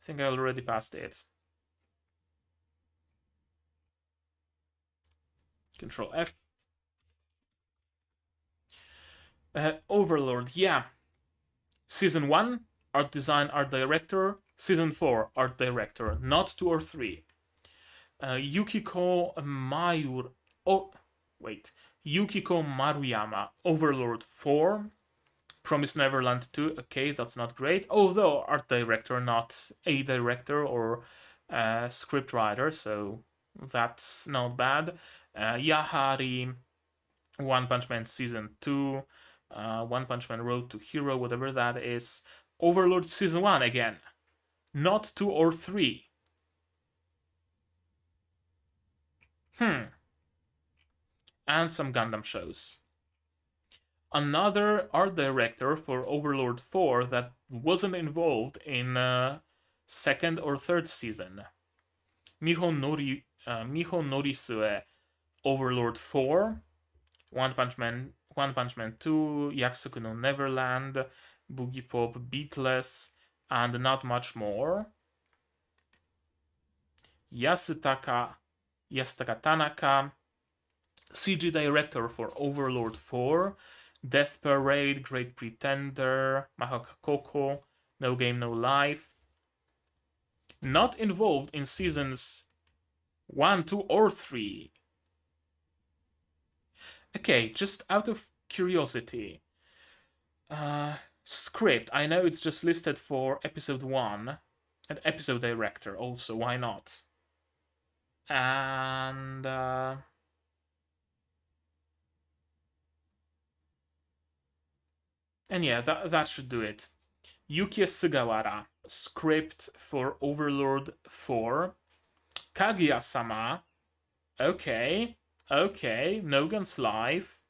I think I already passed it. Control F. Overlord, yeah. Season 1, art design, art director. Season 4, art director. Not 2 or 3. Yukiko Mayur. Oh, wait. Yukiko Maruyama, Overlord 4. Promised Neverland 2. Okay, that's not great. Although art director, not a director or script writer, so that's not bad. Yahari, One Punch Man Season 2, One Punch Man Road to Hero, whatever that is. Overlord Season 1 again. Not 2 or 3. And some Gundam shows. Another art director for Overlord 4 that wasn't involved in second or third season. Miho Norisue, Overlord 4, One Punch Man 2, Yakusoku no Neverland, Boogie Pop, Beatless, and not much more. Yasutaka Tanaka, CG director for Overlord 4, Death Parade, Great Pretender, Mahaka Koko, No Game No Life. Not involved in seasons 1, 2, or 3. Okay, just out of curiosity. Script, I know it's just listed for episode 1, and episode director also, why not? And yeah, that should do it. Yuki Sugawara, script for Overlord 4. Kaguya-sama, okay, No Guns Live.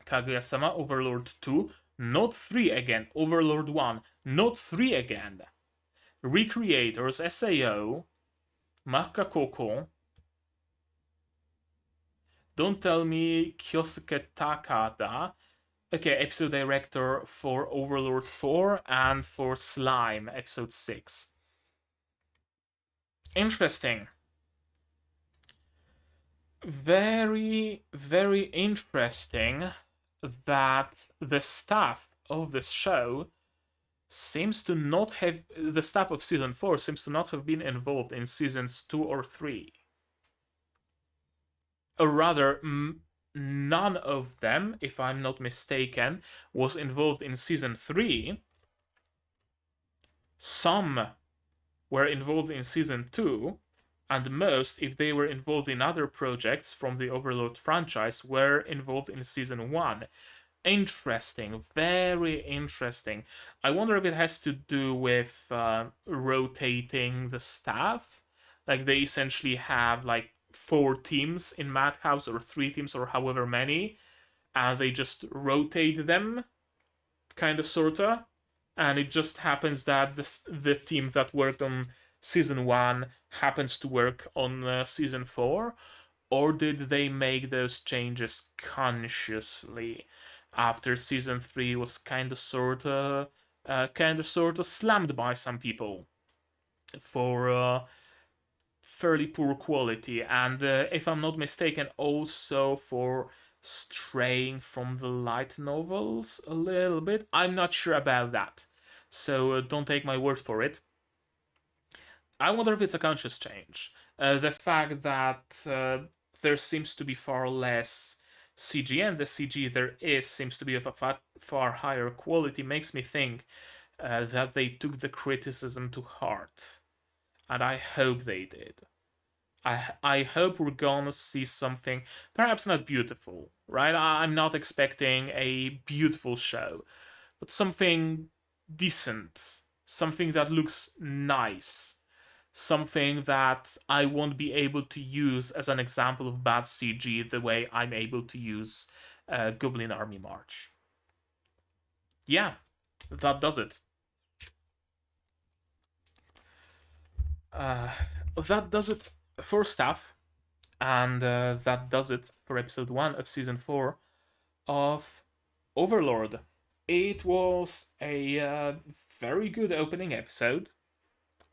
Kaguya-sama, Overlord 2, not 3 again, Overlord 1, not 3 again. Recreators, SAO, Maka Koko. Don't tell me Kyosuke Takada. Okay, episode director for Overlord 4 and for Slime, episode 6. Interesting. Very, very interesting that the staff of this show seems to not have the staff of season 4 seems to not have been involved in seasons 2 or 3, or rather none of them, if I'm not mistaken, was involved in season 3. Some were involved in season 2, and most, if they were involved in other projects from the Overlord franchise, were involved in season 1. Interesting, very interesting. I wonder if it has to do with rotating the staff. Like they essentially have like 4 teams in Madhouse, or 3 teams, or however many, and they just rotate them, kind of, sorta. And it just happens that the team that worked on season 1 happens to work on season 4, or did they make those changes consciously after season 3 was kind of sorta slammed by some people for fairly poor quality, and if I'm not mistaken, also for straying from the light novels a little bit. I'm not sure about that, so don't take my word for it. I wonder if it's a conscious change. The fact that there seems to be far less CG, and the CG there is seems to be of a far higher quality, makes me think that they took the criticism to heart. And I hope they did. I hope we're gonna see something, perhaps not beautiful, right? I'm not expecting a beautiful show, but something decent, something that looks nice, something that I won't be able to use as an example of bad CG the way I'm able to use Goblin Army March. Yeah, that does it. Uh, that does it for staff, and that does it for episode 1 of season 4 of Overlord. It was a very good opening episode,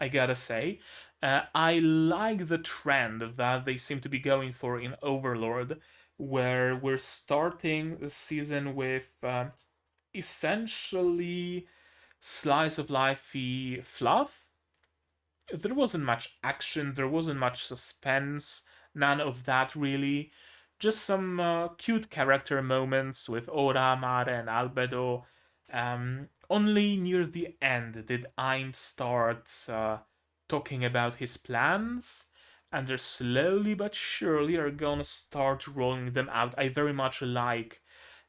I gotta say. I like the trend that they seem to be going for in Overlord, where we're starting the season with essentially slice of lifey fluff. There wasn't much action, there wasn't much suspense, none of that really. Just some cute character moments with Ora, Mare, and Albedo. Only near the end did Ainz start talking about his plans, and they slowly but surely are gonna start rolling them out. I very much like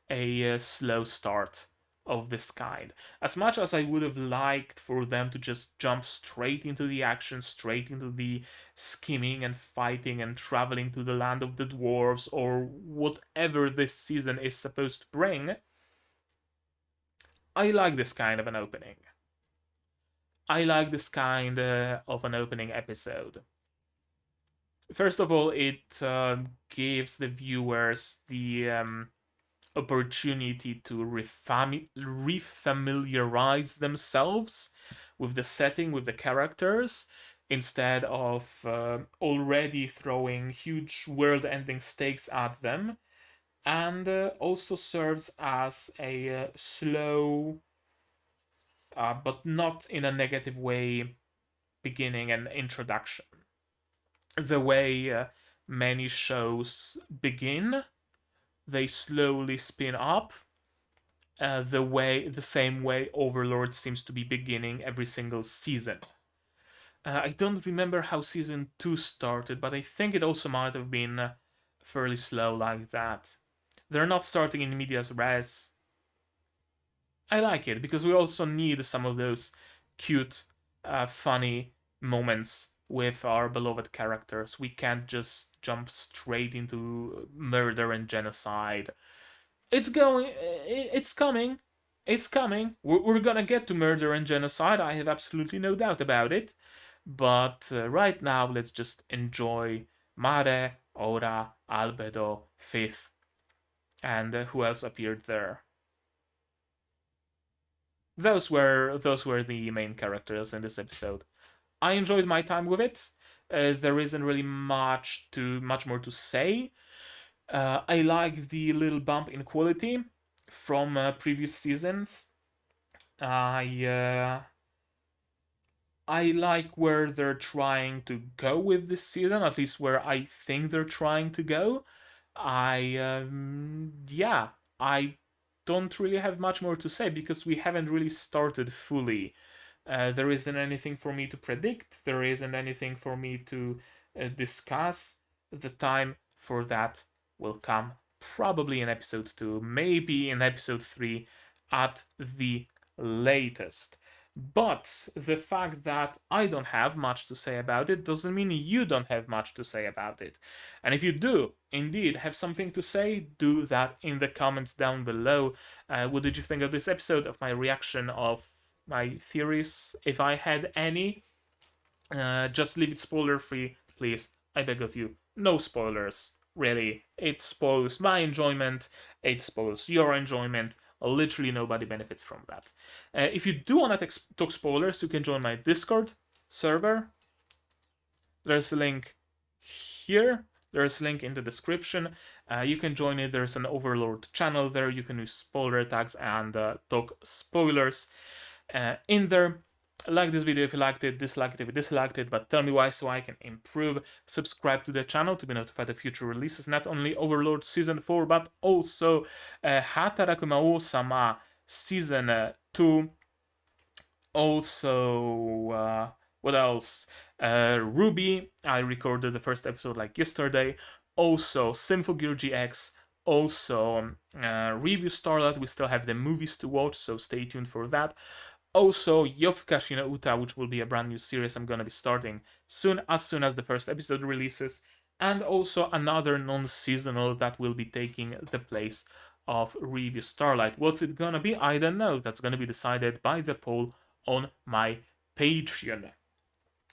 a slow start of this kind. As much as I would have liked for them to just jump straight into the action, straight into the scheming and fighting and traveling to the land of the dwarves, or whatever this season is supposed to bring, I like this kind of an opening. I like this kind of an opening episode. First of all, it gives the viewers the opportunity to refamiliarize themselves with the setting, with the characters, instead of already throwing huge world ending stakes at them, and also serves as a slow, but not in a negative way, beginning and introduction. The way many shows begin, they slowly spin up, the same way Overlord seems to be beginning every single season. I don't remember how season 2 started, but I think it also might have been fairly slow like that. They're not starting in medias res. I like it because we also need some of those cute, funny moments with our beloved characters. We can't just jump straight into murder and genocide. It's coming. It's coming. We're gonna get to murder and genocide. I have absolutely no doubt about it. But right now, let's just enjoy Mare, Ora, Albedo, Fifth, and who else appeared there? Those were the main characters in this episode. I enjoyed my time with it. there isn't really much more to say. I like the little bump in quality from previous seasons. I like where they're trying to go with this season, at least where I think they're trying to go. Yeah, I don't really have much more to say because we haven't really started fully. There isn't anything for me to predict, there isn't anything for me to discuss. The time for that will come probably in episode 2, maybe in episode 3 at the latest. But the fact that I don't have much to say about it doesn't mean you don't have much to say about it. And if you do indeed have something to say, do that in the comments down below. What did you think of this episode, of my reaction, of my theories, if I had any? Just leave it spoiler free, please. I beg of you. No spoilers, really. It spoils my enjoyment, it spoils your enjoyment. Literally nobody benefits from that. If you do want to talk spoilers, you can join my Discord server. There's a link here. There's a link in the description. You can join it. There's an Overlord channel there. You can use spoiler tags and talk spoilers in there. Like this video if you liked it, dislike it if you disliked it, but tell me why so I can improve. Subscribe to the channel to be notified of future releases, not only Overlord Season 4, but also Hataraku Mao-sama Season 2. Also, what else? Ruby, I recorded the first episode like yesterday. Also, Symphogear GX. Also, Review Starlight, we still have the movies to watch, so stay tuned for that. Also, Yofukashi no Uta, which will be a brand new series I'm gonna be starting soon as the first episode releases. And also another non-seasonal that will be taking the place of Review Starlight. What's it gonna be? I don't know. That's gonna be decided by the poll on my Patreon.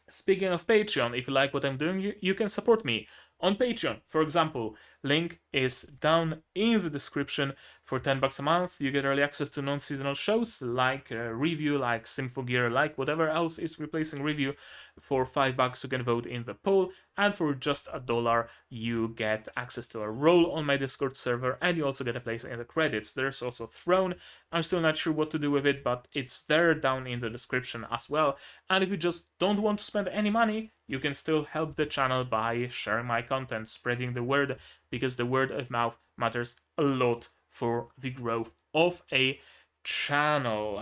Speaking of Patreon, if you like what I'm doing, you can support me on Patreon. For example, link is down in the description. For $10 a month, you get early access to non-seasonal shows like Review, like Symphogear, like whatever else is replacing Review. For $5, you can vote in the poll, and for just $1, you get access to a role on my Discord server, and you also get a place in the credits. There's also Throne. I'm still not sure what to do with it, but it's there down in the description as well. And if you just don't want to spend any money, you can still help the channel by sharing my content, spreading the word, because the word of mouth matters a lot for the growth of a channel.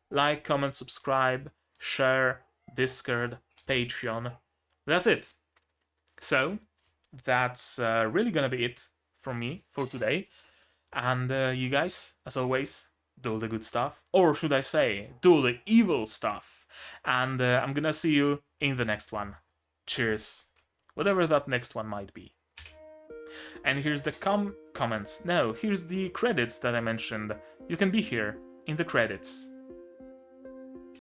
Like, comment, subscribe, share, Discord, Patreon. That's it. So, that's really gonna be it from me for today. And you guys, as always, do all the good stuff. Or should I say, do all the evil stuff. And I'm gonna see you in the next one. Cheers. Whatever that next one might be. And here's the comments. No, here's the credits that I mentioned. You can be here in the credits.